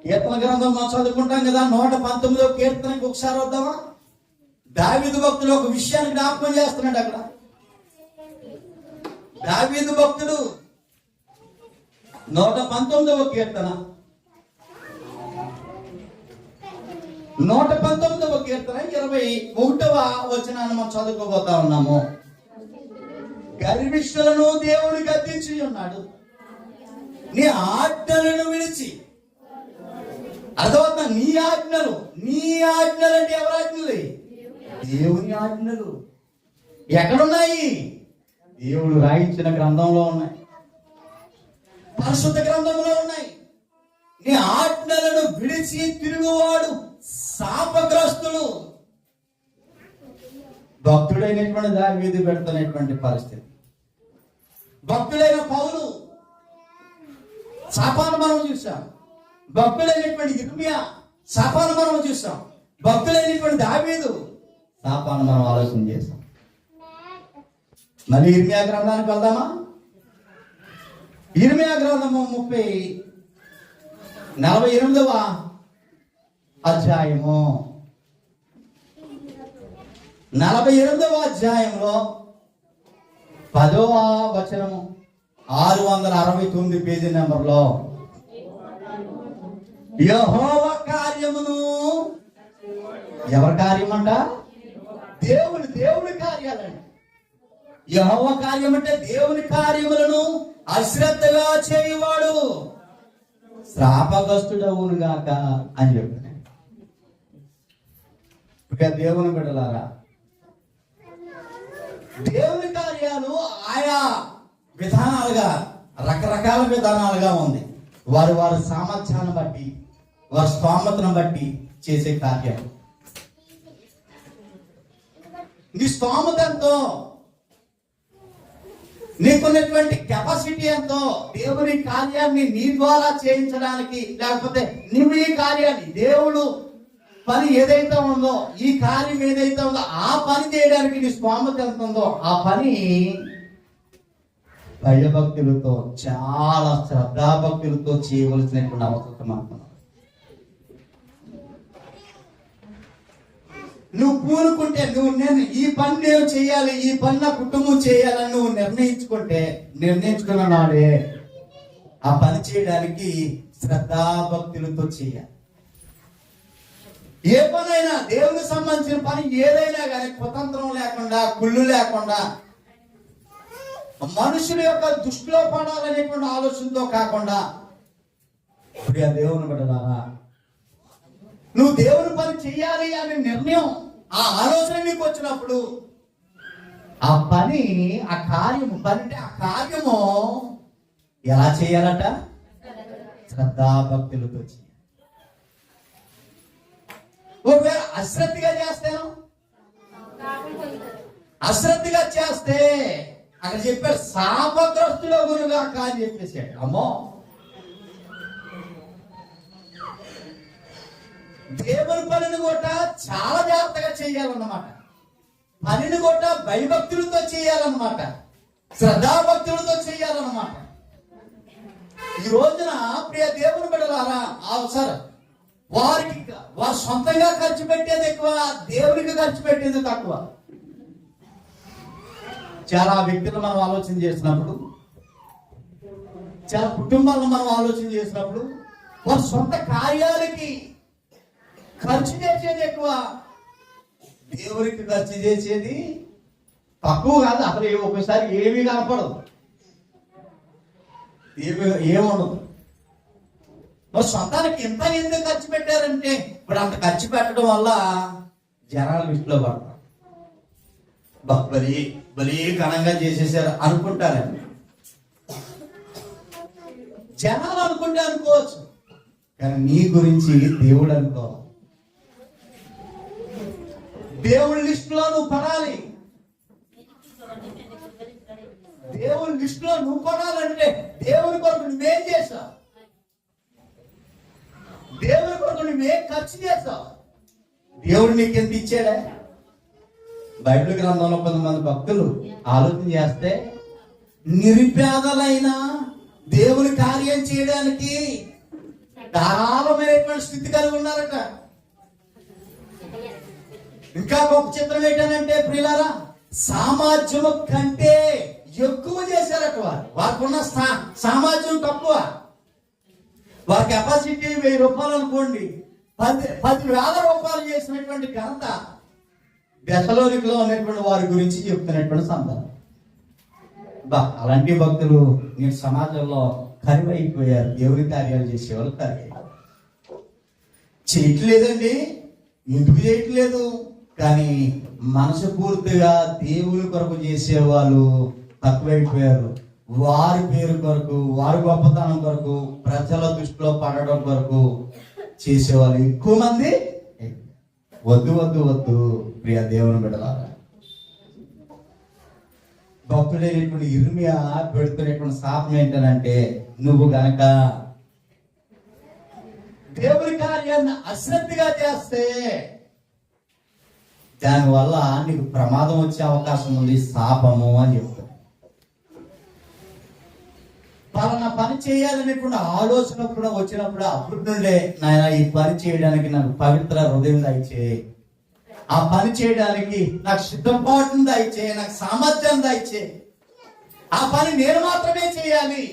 కీర్తన గ్రంథం మనం చదువుకుంటాం కదా, 119వ కీర్తనకి ఒకసారి వద్దామా? దావీదు భక్తుడు ఒక విషయాన్ని జ్ఞాపకం చేస్తున్నాడు. అక్కడ దావీదు భక్తుడు 119వ కీర్తన 119వ కీర్తన 21వ వచనాన్ని మనం చదువుకోబోతా ఉన్నాము. గర్విష్ఠులను దేవుడు గద్దించి ఉన్నాడు, నీ ఆజ్ఞలను విడిచి. అర్థమవుతుందా? నీ ఆజ్ఞలు అంటే ఎవరి ఆజ్ఞలు? దేవుని ఆజ్ఞలు. ఎక్కడున్నాయి? దేవుడు రాయించిన గ్రంథంలో ఉన్నాయి, పరిశుద్ధ గ్రంథంలో ఉన్నాయి. నీ ఆజ్ఞలను విడిచి తిరుగువాడు శాపగ్రస్తులు. భక్తుడైనటువంటి దావీదు పెడుతున్నటువంటి పరిస్థితి. భక్తుడైన పౌలు శాపాన్ని మనం చూసాం, భక్తుడైనటువంటి ఇర్మియా శాపాన్ని మనం చూసాం, భక్తుడైనటువంటి దావీదు శాపాన్ని మనం ఆలోచన చేసాం. మళ్ళీ ఇర్మియా గ్రంథానికి వెళ్దామా? ఇర్మియా గ్రంథము 48వ అధ్యాయము 48వ అధ్యాయంలో 10వ వచనము 669 పేజీ నెంబర్లో, యెహోవా కార్యమును, ఎవరి కార్యం అంట? దేవుని కార్యాలండి. యెహోవా కార్యం అంటే దేవుని కార్యములను అశ్రద్ధగా చేయవాడు శ్రాపగ్రస్తుడవును గాక అని చెప్తున్నాడు. ఇక దేవుని బిడ్డలారా, దేవుని కార్యాలు ఆయా విధానాలుగా, రకరకాల విధానాలుగా ఉంది. వారి సామర్థ్యాన్ని బట్టి, వారి స్తోమతను బట్టి చేసే కార్యం. నీ స్తోమత ఎంతో, నీకున్నటువంటి కెపాసిటీ ఎంతో దేవుని కార్యాన్ని నీ ద్వారా చేయించడానికి, లేకపోతే నువ్వు ఈ కార్యాన్ని దేవుడు పని ఏదైతే ఉందో, ఈ కార్యం ఏదైతే ఉందో ఆ పని చేయడానికి నీ స్తోమత ఎంత ఉందో ఆ పని భయభక్తులతో, చాలా శ్రద్ధాభక్తులతో చేయవలసినటువంటి అవసరం అంటున్నావు. నువ్వు పూనుకుంటే, నేను ఈ పని నేను చేయాలి, ఈ పని నా కుటుంబం చేయాలని నువ్వు నిర్ణయించుకున్న నాడే ఆ పని చేయడానికి శ్రద్ధాభక్తులతో చేయాలి. ఏ పనైనా, దేవునికి సంబంధించిన పని ఏదైనా కానీ కుతంత్రం లేకుండా, కుళ్ళు లేకుండా, మనుషుల యొక్క దృష్టిలో పడాలనేటువంటి ఆలోచనతో కాకుండా, ప్రియ దేవుని బిడ్డలారా, నువ్వు దేవుని పని చేయాలి అనే నిర్ణయం, ఆ ఆలోచన నీకు వచ్చినప్పుడు ఆ పని, ఆ కార్యము, పని అంటే ఆ కార్యము ఎలా చేయాలట? శ్రద్ధాభక్తులతో చేయాలి. ఒకవేళ అశ్రద్ధగా చేస్తాను, అశ్రద్ధగా చేస్తే అక్కడ చెప్పాడు శాపగ్రస్తుల గురుగా అని చెప్పేసాడు. అమ్మో, దేవుని పనిని కూడా చాలా జాగ్రత్తగా చేయాలన్నమాట. పనిని కూడా భయభక్తులతో చేయాలన్నమాట, శ్రద్ధాభక్తులతో చేయాలన్నమాట. ఈ రోజున ప్రియ దేవుని బిడ్డలారా, అవసరం వారు సొంతంగా ఖర్చు పెట్టేది ఎక్కువ, దేవునికి ఖర్చు పెట్టేది తక్కువ. చాలా వ్యక్తులు మనం ఆలోచన చేసినప్పుడు, చాలా కుటుంబాలను మనం ఆలోచన చేసినప్పుడు, వారి సొంత కార్యాలకి ఖర్చు చేసేది ఎక్కువ, దేవునికి ఖర్చు చేసేది తక్కువ. కాదు అసలు, ఒకసారి ఏమీ కనపడదు, ఏముండదు. మరి సొంతానికి ఎంత ఎందుకు ఖర్చు పెట్టారంటే, ఇప్పుడు అంత ఖర్చు పెట్టడం వల్ల జనాలు విష్టిలో పడతారు. బలి ఘనంగా చేసేసారు అనుకుంటారండి. జనాలు అనుకుంటే అనుకోవచ్చు, కానీ నీ గురించి దేవుడు అనుకోవాలి. దేవుడి లిస్టులో నువ్వు పడాలి. దేవుడి లిస్టులో నువ్వు పడాలంటే దేవుని కొరకు నువ్వేం చేసావు, దేవుని కొరకు నువ్వేం ఖర్చు చేస్తావు, దేవుడు నీకు ఎంత ఇచ్చాడా? బైబిల్ గ్రంథంలో కొంతమంది భక్తులు ఆలోచన చేస్తే, నిరుపేదలైన దేవుని కార్యం చేయడానికి ధారాళమైనటువంటి స్థితి కలిగి ఉన్నారట. ఇంకా గొప్ప చిత్రం ఏంటంటే ప్రియులారా, సామాజ్యము కంటే ఎక్కువ చేశారట. వారికి ఉన్న సామాజ్యం తక్కువ. వారి కెపాసిటీ 1000 రూపాయలు అనుకోండి, 10,000 రూపాయలు చేసినటువంటి ఘనత దశలోనికలో ఉన్నటువంటి వారి గురించి చెప్తున్నటువంటి సందర్భం. అలాంటి భక్తులు నేను సమాజంలో కరువైపోయారు. దేవుని కార్యాలు చేసేవాళ్ళు చేయట్లేదండి. ఎందుకు చేయట్లేదు? కానీ మనసు పూర్తిగా దేవుని కొరకు చేసేవాళ్ళు తక్కువైపోయారు. వారి పేరు కొరకు, వారి గొప్పతనం కొరకు, ప్రజల దృష్టిలో పడడం కొరకు చేసేవాళ్ళు ఎక్కువ మంది. వద్దు వద్దు వద్దు ప్రియ దేవుని బిడ్డలారా. భక్తుడైనటువంటి ఇర్మియా పెడుతున్నటువంటి శాపం ఏంటంటే, నువ్వు గనక దేవుని కార్యాన్ని అశ్రద్ధగా చేస్తే దానివల్ల నీకు ప్రమాదం వచ్చే అవకాశం ఉంది, శాపము అని చెప్తాడు. పలానా పని చేయాలనేటువంటి ఆలోచన కూడా వచ్చినప్పుడు అప్పుడు నుండే, నాయన ఈ పని చేయడానికి నాకు పవిత్ర హృదయం దయచేయి, ఆ పని చేయడానికి నాకు సిద్ధపాటును దయచేయి, నాకు సామర్థ్యం దయచేయి, ఆ పని నేను మాత్రమే చేయాలి,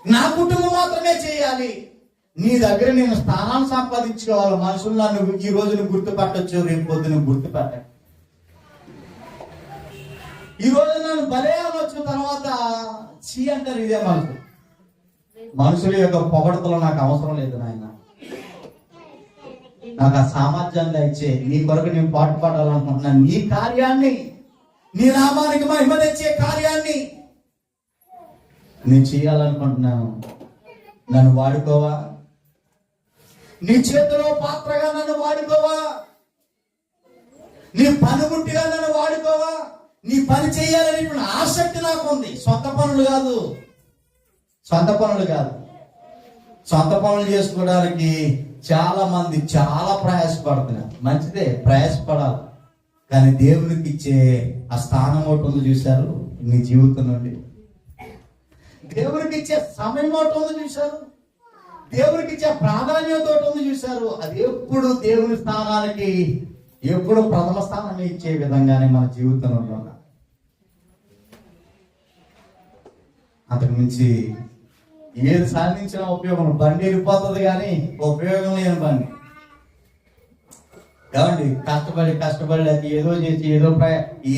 నా కుటుంబం మాత్రమే చేయాలి, నీ దగ్గర నేను స్థానాన్ని సంపాదించుకోవాలి. మనుషులు నన్ను ఈ రోజు నువ్వు గుర్తుపట్టచ్చు, రేపు పొద్దు నువ్వు గుర్తుపట్ట. ఈ రోజు నన్ను భలే అనొచ్చు, తర్వాత చీ అంటారు. ఇదే మనుషుల యొక్క పొగడతలో నాకు అవసరం లేదు నాయన, నాకు ఆ సామర్థ్యాన్ని ఇచ్చే, నీ కొరకు నేను పాటు పాడాలనుకుంటున్నాను. నీ కార్యాన్ని, నీ నామానికి మహిమ తెచ్చే కార్యాన్ని నేను చేయాలనుకుంటున్నాను. నన్ను వాడుకోవా? నీ చేతిలో పాత్రగా నన్ను వాడుకోవా? నీ పనిముట్టిగా నన్ను వాడుకోవా? నీ పని చేయాలనేటువంటి ఆసక్తి నాకు ఉంది. సొంత పనులు కాదు. సొంత పనులు చేసుకోవడానికి చాలా మంది చాలా ప్రయాసపడుతున్నారు. మంచిదే, ప్రయాసపడాలి. కానీ దేవునికి ఇచ్చే ఆ స్థానం ఒకటి ఉంది చూశారు నీ జీవితం నుండి. దేవునికి ఇచ్చే సమయం ఒకటి ఉంది చూశారు. దేవునికి ఇచ్చే ప్రాధాన్యత ఒకటి ఉంది చూశారు. అది ఎప్పుడు దేవుని స్థానానికి ఎప్పుడు ప్రథమ స్థానం ఇచ్చే విధంగానే మన జీవితంలో ఉండాలి. అంతకు మించి ఏది సాధించినా ఉపయోగం. బండి వెళ్ళిపోతుంది కానీ ఉపయోగం లేని బండి. కాబట్టి కష్టపడి లేకపోతే ఏదో చేసి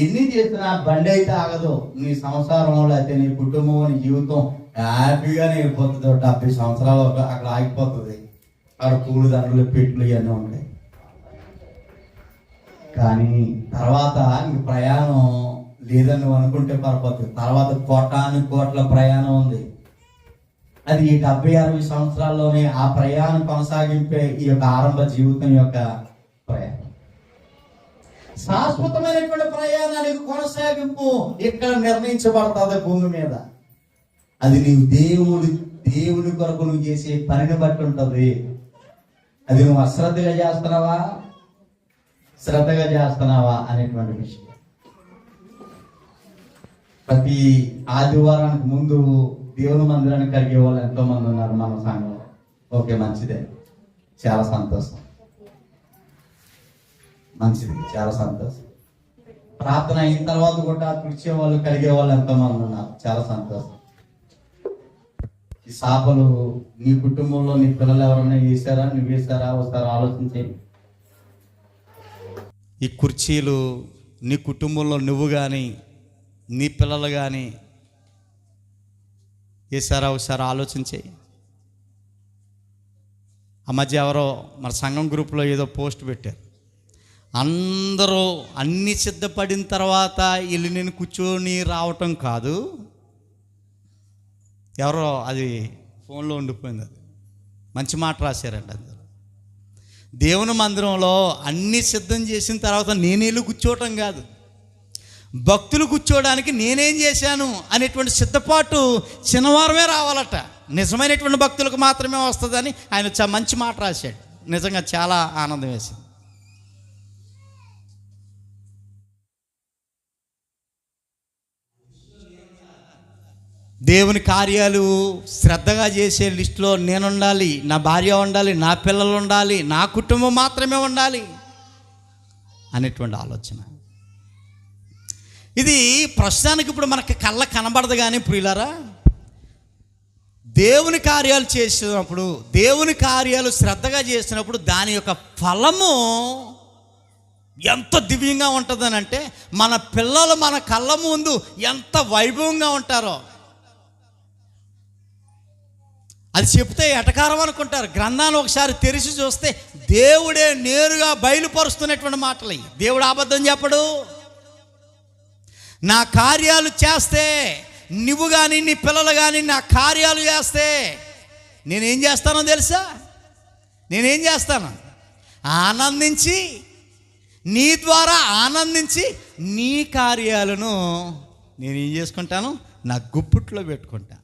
ఎన్ని చేసినా బండి అయితే ఆగదు. నీ సంసారం లేకపోతే నీ కుటుంబం, నీ జీవితం హ్యాపీగానే వెళ్ళిపోతుంది. 70 సంవత్సరాలు అక్కడ ఆగిపోతుంది. అక్కడ పూలు దండలు పెట్లు ఇవన్నీ ఉంటాయి. కానీ తర్వాత ఇంక ప్రయాణం లేదని నువ్వు అనుకుంటే పరపోతుంది. తర్వాత కోట్ల ప్రయాణం ఉంది. అది ఈ 70-60 సంవత్సరాల్లోనే ఆ ప్రయాణం కొనసాగింపే ఈ యొక్క ఆరంభ జీవితం యొక్క ప్రయాణం. శాశ్వతమైనటువంటి ప్రయాణానికి కొనసాగింపు ఇక్కడ నిర్ణయించబడుతుంది భూమి మీద. అది నీవు దేవుని కొరకు నువ్వు చేసే పనిని బట్టి ఉంటుంది. అది నువ్వు అశ్రద్ధగా చేస్తున్నావా, శ్రద్ధగా చేస్తున్నావా అనేటువంటి విషయం. ప్రతి ఆదివారానికి ముందు దేవుని మందిరాన్ని కలిగే వాళ్ళు ఎంతో మంది ఉన్నారు మన సంఘంలో. ఓకే, మంచిదే, చాలా సంతోషం, మంచిది, చాలా సంతోషం. ప్రార్థన అయిన తర్వాత కూడా కూర్చే వాళ్ళు కలిగే వాళ్ళు ఎంతో మంది ఉన్నారు, చాలా సంతోషం. ఈ శాపలు నీ కుటుంబంలో నీ పిల్లలు ఎవరైనా వేసారా, నువ్వు వేసారా? ఒకసారి ఆలోచించే. ఈ కుర్చీలు నీ కుటుంబంలో నువ్వు కానీ నీ పిల్లలు కానీ వేసారా? ఒకసారి ఆలోచించే. ఆ మధ్య ఎవరో మన సంఘం గ్రూప్లో ఏదో పోస్ట్ పెట్టారు. అందరూ అన్నీ సిద్ధపడిన తర్వాత వీళ్ళు నేను కూర్చొని రావటం కాదు. ఎవరో అది ఫోన్లో ఉండిపోయింది. అది మంచి మాట రాశారండి. అందరూ దేవుని మందిరంలో అన్నీ సిద్ధం చేసిన తర్వాత నేనేళ్ళు కూర్చోవటం కాదు, భక్తులు కూర్చోవడానికి నేనేం చేశాను అనేటువంటి సిద్ధపాటు శనివారమే రావాలట. నిజమైనటువంటి భక్తులకు మాత్రమే వస్తుందని ఆయన మంచి మాట రాశాడు. నిజంగా చాలా ఆనందం వేసింది. దేవుని కార్యాలు శ్రద్ధగా చేసే లిస్టులో నేను ఉండాలి, నా భార్య ఉండాలి, నా పిల్లలు ఉండాలి, నా కుటుంబం మాత్రమే ఉండాలి అనేటువంటి ఆలోచన. ఇది ప్రస్తుతానికి ఇప్పుడు మనకి కళ్ళ కనబడదు. కానీ ప్రియులారా, దేవుని కార్యాలు చేసినప్పుడు, దేవుని కార్యాలు శ్రద్ధగా చేసినప్పుడు దాని యొక్క ఫలము ఎంత దివ్యంగా ఉంటుందని అంటే, మన పిల్లలు మన కళ్ళ ముందు ఎంత వైభవంగా ఉంటారో అది చెప్తే ఎటకారం అనుకుంటారు. గ్రంథాన్ని ఒకసారి తెరిచి చూస్తే దేవుడే నేరుగా బయలుపరుస్తున్నటువంటి మాటలు. దేవుడు అబద్ధం చెప్పడు. నా కార్యాలు చేస్తే, నువ్వు కానీ నీ పిల్లలు కానీ నా కార్యాలు చేస్తే నేనేం చేస్తానో తెలుసా? నేనేం చేస్తాను? ఆనందించి, నీ ద్వారా ఆనందించి నీ కార్యాలను నేనేం చేసుకుంటాను? నా గుప్పిట్లో పెట్టుకుంటాను.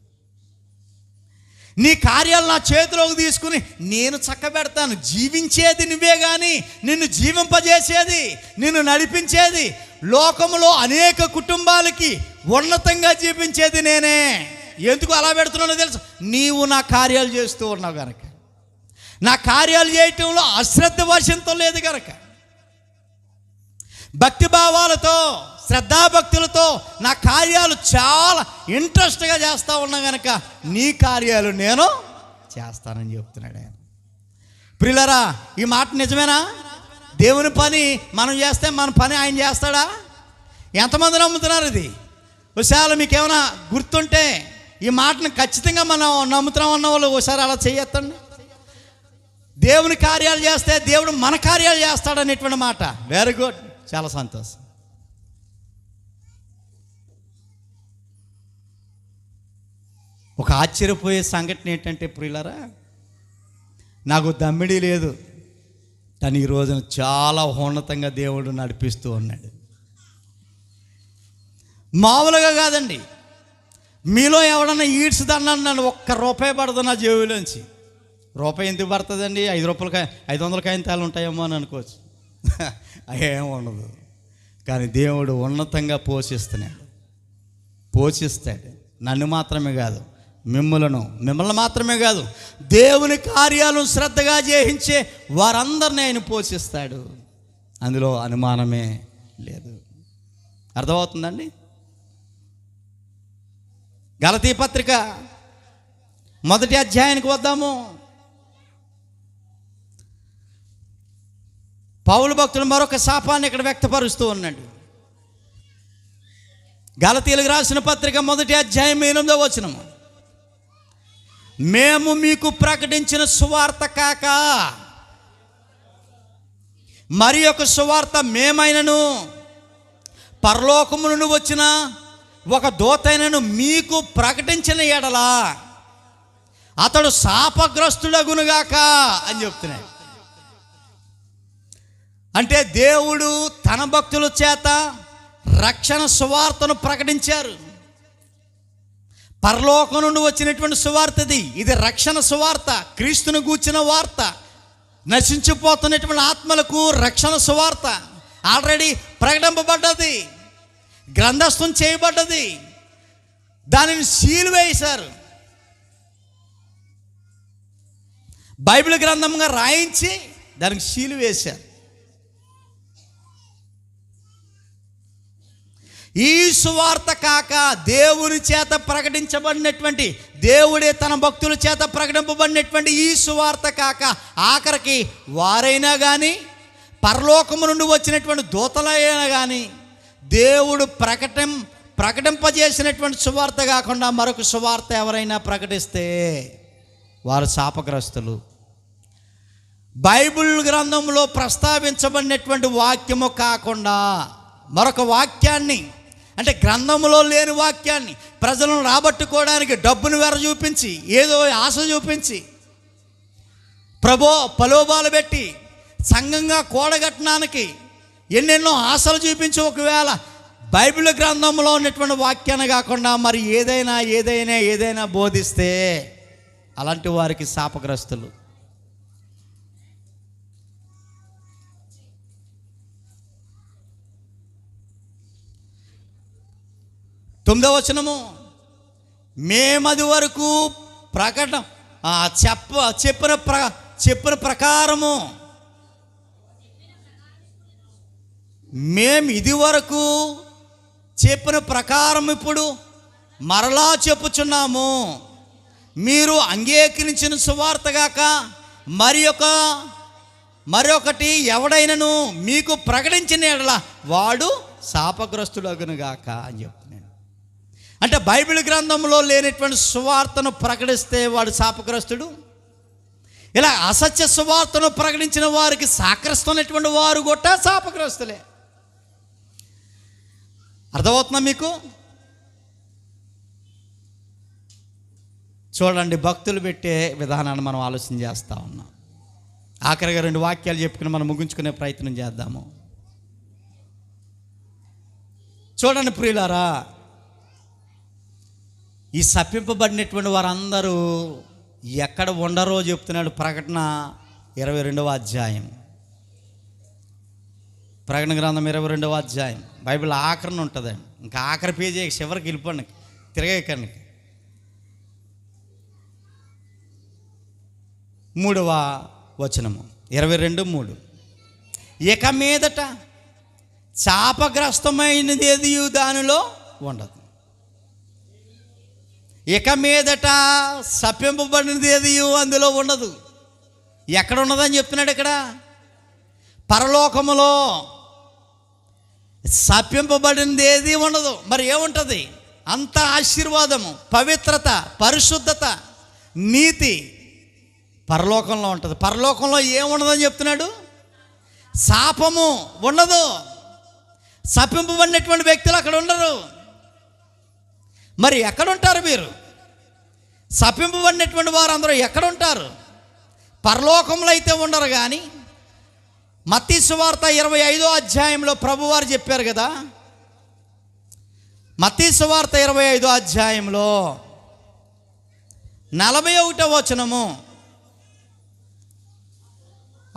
నీ కార్యాలు నా చేతిలోకి తీసుకుని నేను చక్కబెడతాను. జీవించేది నువ్వే కానీ నిన్ను జీవింపజేసేది, నిన్ను నడిపించేది, లోకములో అనేక కుటుంబాలకి ఉన్నతంగా జీవించేది నేనే. ఎందుకు అలా పెడుతున్నానో తెలుసు? నీవు నా కార్యాలు చేస్తూ ఉన్నావు కనుక. నా కార్యాలు చేయటంలో అశ్రద్ధ వశంతో లేదు కనుక, భక్తి భావాలతో, శ్రద్ధాభక్తులతో నా కార్యాలు చాలా ఇంట్రెస్ట్గా చేస్తూ ఉన్నా కనుక నీ కార్యాలు నేను చేస్తానని చెప్తున్నాడు ఆయన. ప్రియులారా, ఈ మాట నిజమేనా? దేవుని పని మనం చేస్తే మన పని ఆయన చేస్తాడా? ఎంతమంది నమ్ముతున్నారు ఇది? ఒకసారి మీకు ఏమైనా గుర్తుంటే ఈ మాటను ఖచ్చితంగా మనం నమ్ముతున్నాం అన్న వాళ్ళు ఒకసారి అలా చేయొద్దండి. దేవుని కార్యాలు చేస్తే దేవుడు మన కార్యాలు చేస్తాడనేటువంటి మాట. వెరీ గుడ్, చాలా సంతోషం. ఒక ఆశ్చర్యపోయే సంఘటన ఏంటంటే ప్రియులారా, నాకు దమ్మిడి లేదు, కానీ ఈ రోజున చాలా ఉన్నతంగా దేవుడు నడిపిస్తూ ఉన్నాడు. మామూలుగా కాదండి. మీలో ఎవడన్నా ఈడ్స్ దండని నన్ను ₹1 పడదు నా జేబులోంచి. రూపాయి ఎందుకు పడుతుందండి? 5 రూపాయలకి 500 కాయింతాలు ఉంటాయేమో అని అనుకోవచ్చు. ఏం ఉండదు. కానీ దేవుడు ఉన్నతంగా పోషిస్తాడు. నన్ను మాత్రమే కాదు, మిమ్మల్ని మాత్రమే కాదు, దేవుని కార్యాలను శ్రద్ధగా చేయించే వారందరినీ ఆయన పోషిస్తాడు. అందులో అనుమానమే లేదు. అర్థమవుతుందండి? గలతీ పత్రిక 1వ అధ్యాయానికి వద్దాము. పౌలు భక్తుడు మరొక శాపాన్ని ఇక్కడ వ్యక్తపరుస్తూ ఉన్నాడు. గలతీయులకు రాసిన పత్రిక 1వ అధ్యాయం 8వ వచనము. మేము మీకు ప్రకటించిన సువార్త కాక మరి ఒక సువార్త మేమైనను పరలోకము నుండి వచ్చిన ఒక దూతైనను మీకు ప్రకటించిన ఎడల అతడు శాపగ్రస్తుడగునుగాక అని చెప్తున్నాడు. అంటే దేవుడు తన భక్తుల చేత రక్షణ సువార్తను ప్రకటించారు. పరలోకం నుండి వచ్చినటువంటి సువార్త ఇది రక్షణ సువార్త, క్రీస్తును గూర్చిన వార్త. నశించిపోతున్నటువంటి ఆత్మలకు రక్షణ సువార్త ఆల్రెడీ ప్రకటింపబడ్డది, గ్రంథస్థం చేయబడ్డది, దానిని సీలు వేశారు. బైబిల్ గ్రంథంగా రాయించి దానికి సీలు వేశారు. ఈ సువార్త కాక దేవుని చేత ప్రకటించబడినటువంటి, దేవుడే తన భక్తుల చేత ప్రకటింపబడినటువంటి ఈ సువార్త కాక ఆఖరికి వారైనా కానీ పరలోకము నుండి వచ్చినటువంటి దూతలైనా కానీ దేవుడు ప్రకటింపజేసినటువంటి సువార్త కాకుండా మరొక సువార్త ఎవరైనా ప్రకటిస్తే వారు శాపగ్రస్తులు. బైబిల్ గ్రంథంలో ప్రస్తావించబడినటువంటి వాక్యము కాకుండా మరొక వాక్యాన్ని, అంటే గ్రంథంలో లేని వాక్యాన్ని ప్రజలను రాబట్టుకోవడానికి డబ్బును వెర చూపించి, ఏదో ఆశ చూపించి, ప్రలోభాలు పెట్టి సంఘంగా కూడగట్టడానికి ఎన్నెన్నో ఆశలు చూపించి ఒకవేళ బైబిల్ గ్రంథంలో ఉన్నటువంటి వాక్యాన్ని కాకుండా మరి ఏదైనా బోధిస్తే అలాంటి వారికి శాపగ్రస్తులు. తొమ్మిదవ వచనము. మేమది వరకు చెప్పిన ప్రకారము మేము ఇది వరకు చెప్పిన ప్రకారం ఇప్పుడు మరలా చెప్పుచున్నాము. మీరు అంగీకరించిన సువార్తగాక మరొకటి ఎవడైనను మీకు ప్రకటించిన ఎడల వాడు శాపగ్రస్తుడగునుగాక అని చెప్తున్నాడు. అంటే బైబిల్ గ్రంథంలో లేనటువంటి సువార్తను ప్రకటిస్తే వాడు శాపగ్రస్తుడు. ఇలా అసత్య సువార్తను ప్రకటించిన వారికి సాకరిస్తున్నటువంటి వారు కూడా శాపగ్రస్తులే. అర్థమవుతుందా మీకు? చూడండి, భక్తులు పెట్టే విధానాన్ని మనం ఆలోచన చేస్తూ ఉన్నాం. ఆఖరిగా 2 వాక్యాలు చెప్పుకుని మనం ముగించుకునే ప్రయత్నం చేద్దాము. చూడండి ప్రియులారా, ఈ శపింపబడినటువంటి వారందరూ ఎక్కడ ఉండరో చెప్తున్నాడు. ప్రకటన 22వ అధ్యాయం, ప్రకటన గ్రంథం 22వ అధ్యాయం. బైబిల్ ఆఖరణ ఉంటుందండి. ఇంకా ఆఖరి పేజీ చివరికి వెళ్ళిపోండి, తిరగకండి. 3వ వచనము 22:3. ఇక మీదట శాపగ్రస్తమైనది ఏది దానిలో ఉండదు. ఇక మీదట శపింపబడినది ఏది అందులో ఉండదు. ఎక్కడ ఉన్నదని చెప్తున్నాడు ఇక్కడ? పరలోకములో శపింపబడినది ఏది ఉండదు. మరి ఏముంటుంది? అంత ఆశీర్వాదము, పవిత్రత, పరిశుద్ధత, నీతి పరలోకంలో ఉంటుంది. పరలోకంలో ఏముండదని చెప్తున్నాడు? శాపము ఉండదు. శపింపబడినటువంటి వ్యక్తులు అక్కడ ఉండరు. మరి ఎక్కడుంటారు మీరు? శపింపబడినటువంటి వారు అందరూ ఎక్కడుంటారు? పరలోకంలో అయితే ఉండరు. కానీ మత్తయి సువార్త 25వ అధ్యాయంలో ప్రభువారు చెప్పారు కదా, మత్తయి సువార్త 25వ అధ్యాయంలో 41వ వచనము.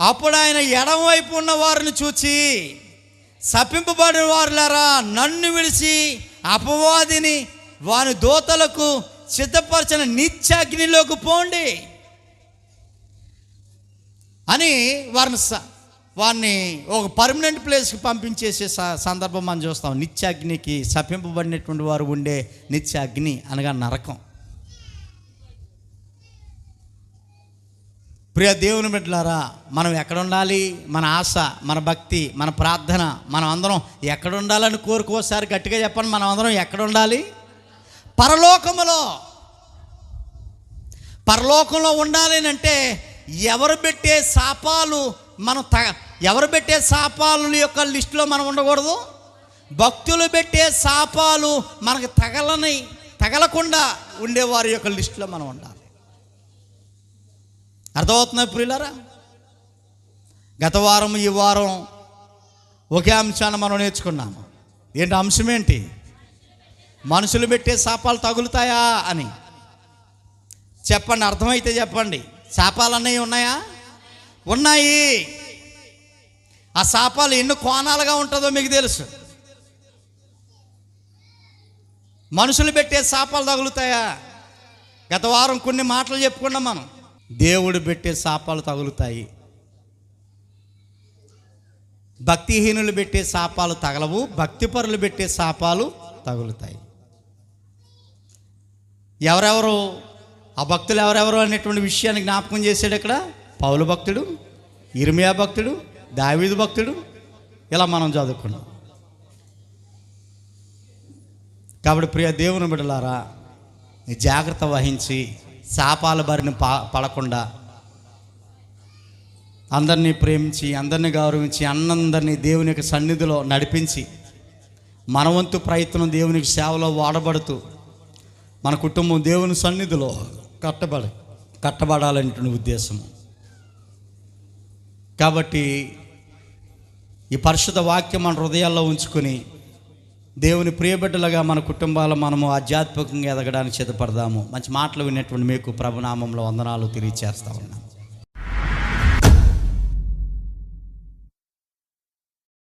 అప్పుడు ఆయన ఎడమవైపు ఉన్న వారిని చూచి, శపింపబడిన వారులారా, నన్ను విడిచి అపవాదిని వాని దూతలకు సిద్ధపరచిన నిత్యాగ్నిలోకి పోండి అని వారిని ఒక పర్మనెంట్ ప్లేస్కి పంపించేసే సందర్భం మనం చూస్తాం. నిత్యాగ్నికి శపింపబడినటువంటి వారు ఉండే నిత్యాగ్ని అనగా నరకం. ప్రియ దేవుని బిడ్డలారా, మనం ఎక్కడ ఉండాలి? మన ఆశ, మన భక్తి, మన ప్రార్థన, మనం అందరం ఎక్కడ ఉండాలని కోరుకోసారి గట్టిగా చెప్పండి. మనం అందరం ఎక్కడ ఉండాలి? పరలోకములో. పరలోకంలో ఉండాలి అంటే ఎవరు పెట్టే శాపాలు ఎవరు పెట్టే శాపాల యొక్క లిస్టులో మనం ఉండకూడదు. భక్తులు పెట్టే శాపాలు మనకు తగలకుండా ఉండేవారి యొక్క లిస్టులో మనం ఉండాలి. అర్థమవుతున్నా ప్రియులారా? గత వారం ఈ వారం ఒకే అంశాన్ని మనం నేర్చుకున్నాము. ఏంటి అంశం? ఏంటి? మనుషులు పెట్టే శాపాలు తగులుతాయా అని చెప్పండి. అర్థమైతే చెప్పండి. శాపాలు అన్నవి ఉన్నాయా? ఉన్నాయి. ఆ శాపాలు ఎన్ని కోణాలుగా ఉంటుందో మీకు తెలుసు. మనుషులు పెట్టే శాపాలు తగులుతాయా? గత వారం కొన్ని మాటలు చెప్పుకున్నాం మనం. దేవుడు పెట్టే శాపాలు తగులుతాయి. భక్తిహీనులు పెట్టే శాపాలు తగలవు, భక్తిపరులు పెట్టే శాపాలు తగులుతాయి. ఎవరెవరు ఆ భక్తులు ఎవరెవరు అనేటువంటి విషయాన్ని జ్ఞాపకం చేశాడు ఇక్కడ. పౌలు భక్తుడు, ఇర్మియా భక్తుడు, దావీదు భక్తుడు, ఇలా మనం చదువుకున్నాం. కాబట్టి ప్రియ దేవుని బిడ్డలారా, జాగ్రత్త వహించి శాపాల బారిన పడకుండా అందరినీ ప్రేమించి, అందరినీ గౌరవించి, అందరినీ దేవుని యొక్క సన్నిధిలో నడిపించి, మన వంతు ప్రయత్నం దేవునికి సేవలో వాడబడుతూ మన కుటుంబం దేవుని సన్నిధిలో కట్టబడాలనేటువంటి ఉద్దేశము. కాబట్టి ఈ పరిశుద్ధ వాక్యం మన హృదయాల్లో ఉంచుకొని దేవుని ప్రియబిడ్డలుగా మన కుటుంబాలు మనము ఆధ్యాత్మికంగా ఎదగడానికి సిద్ధపడదాము. మంచి మాటలు విన్నటువంటి మీకు ప్రభునామంలో వందనాలు తెలియచేస్తా ఉన్నాను.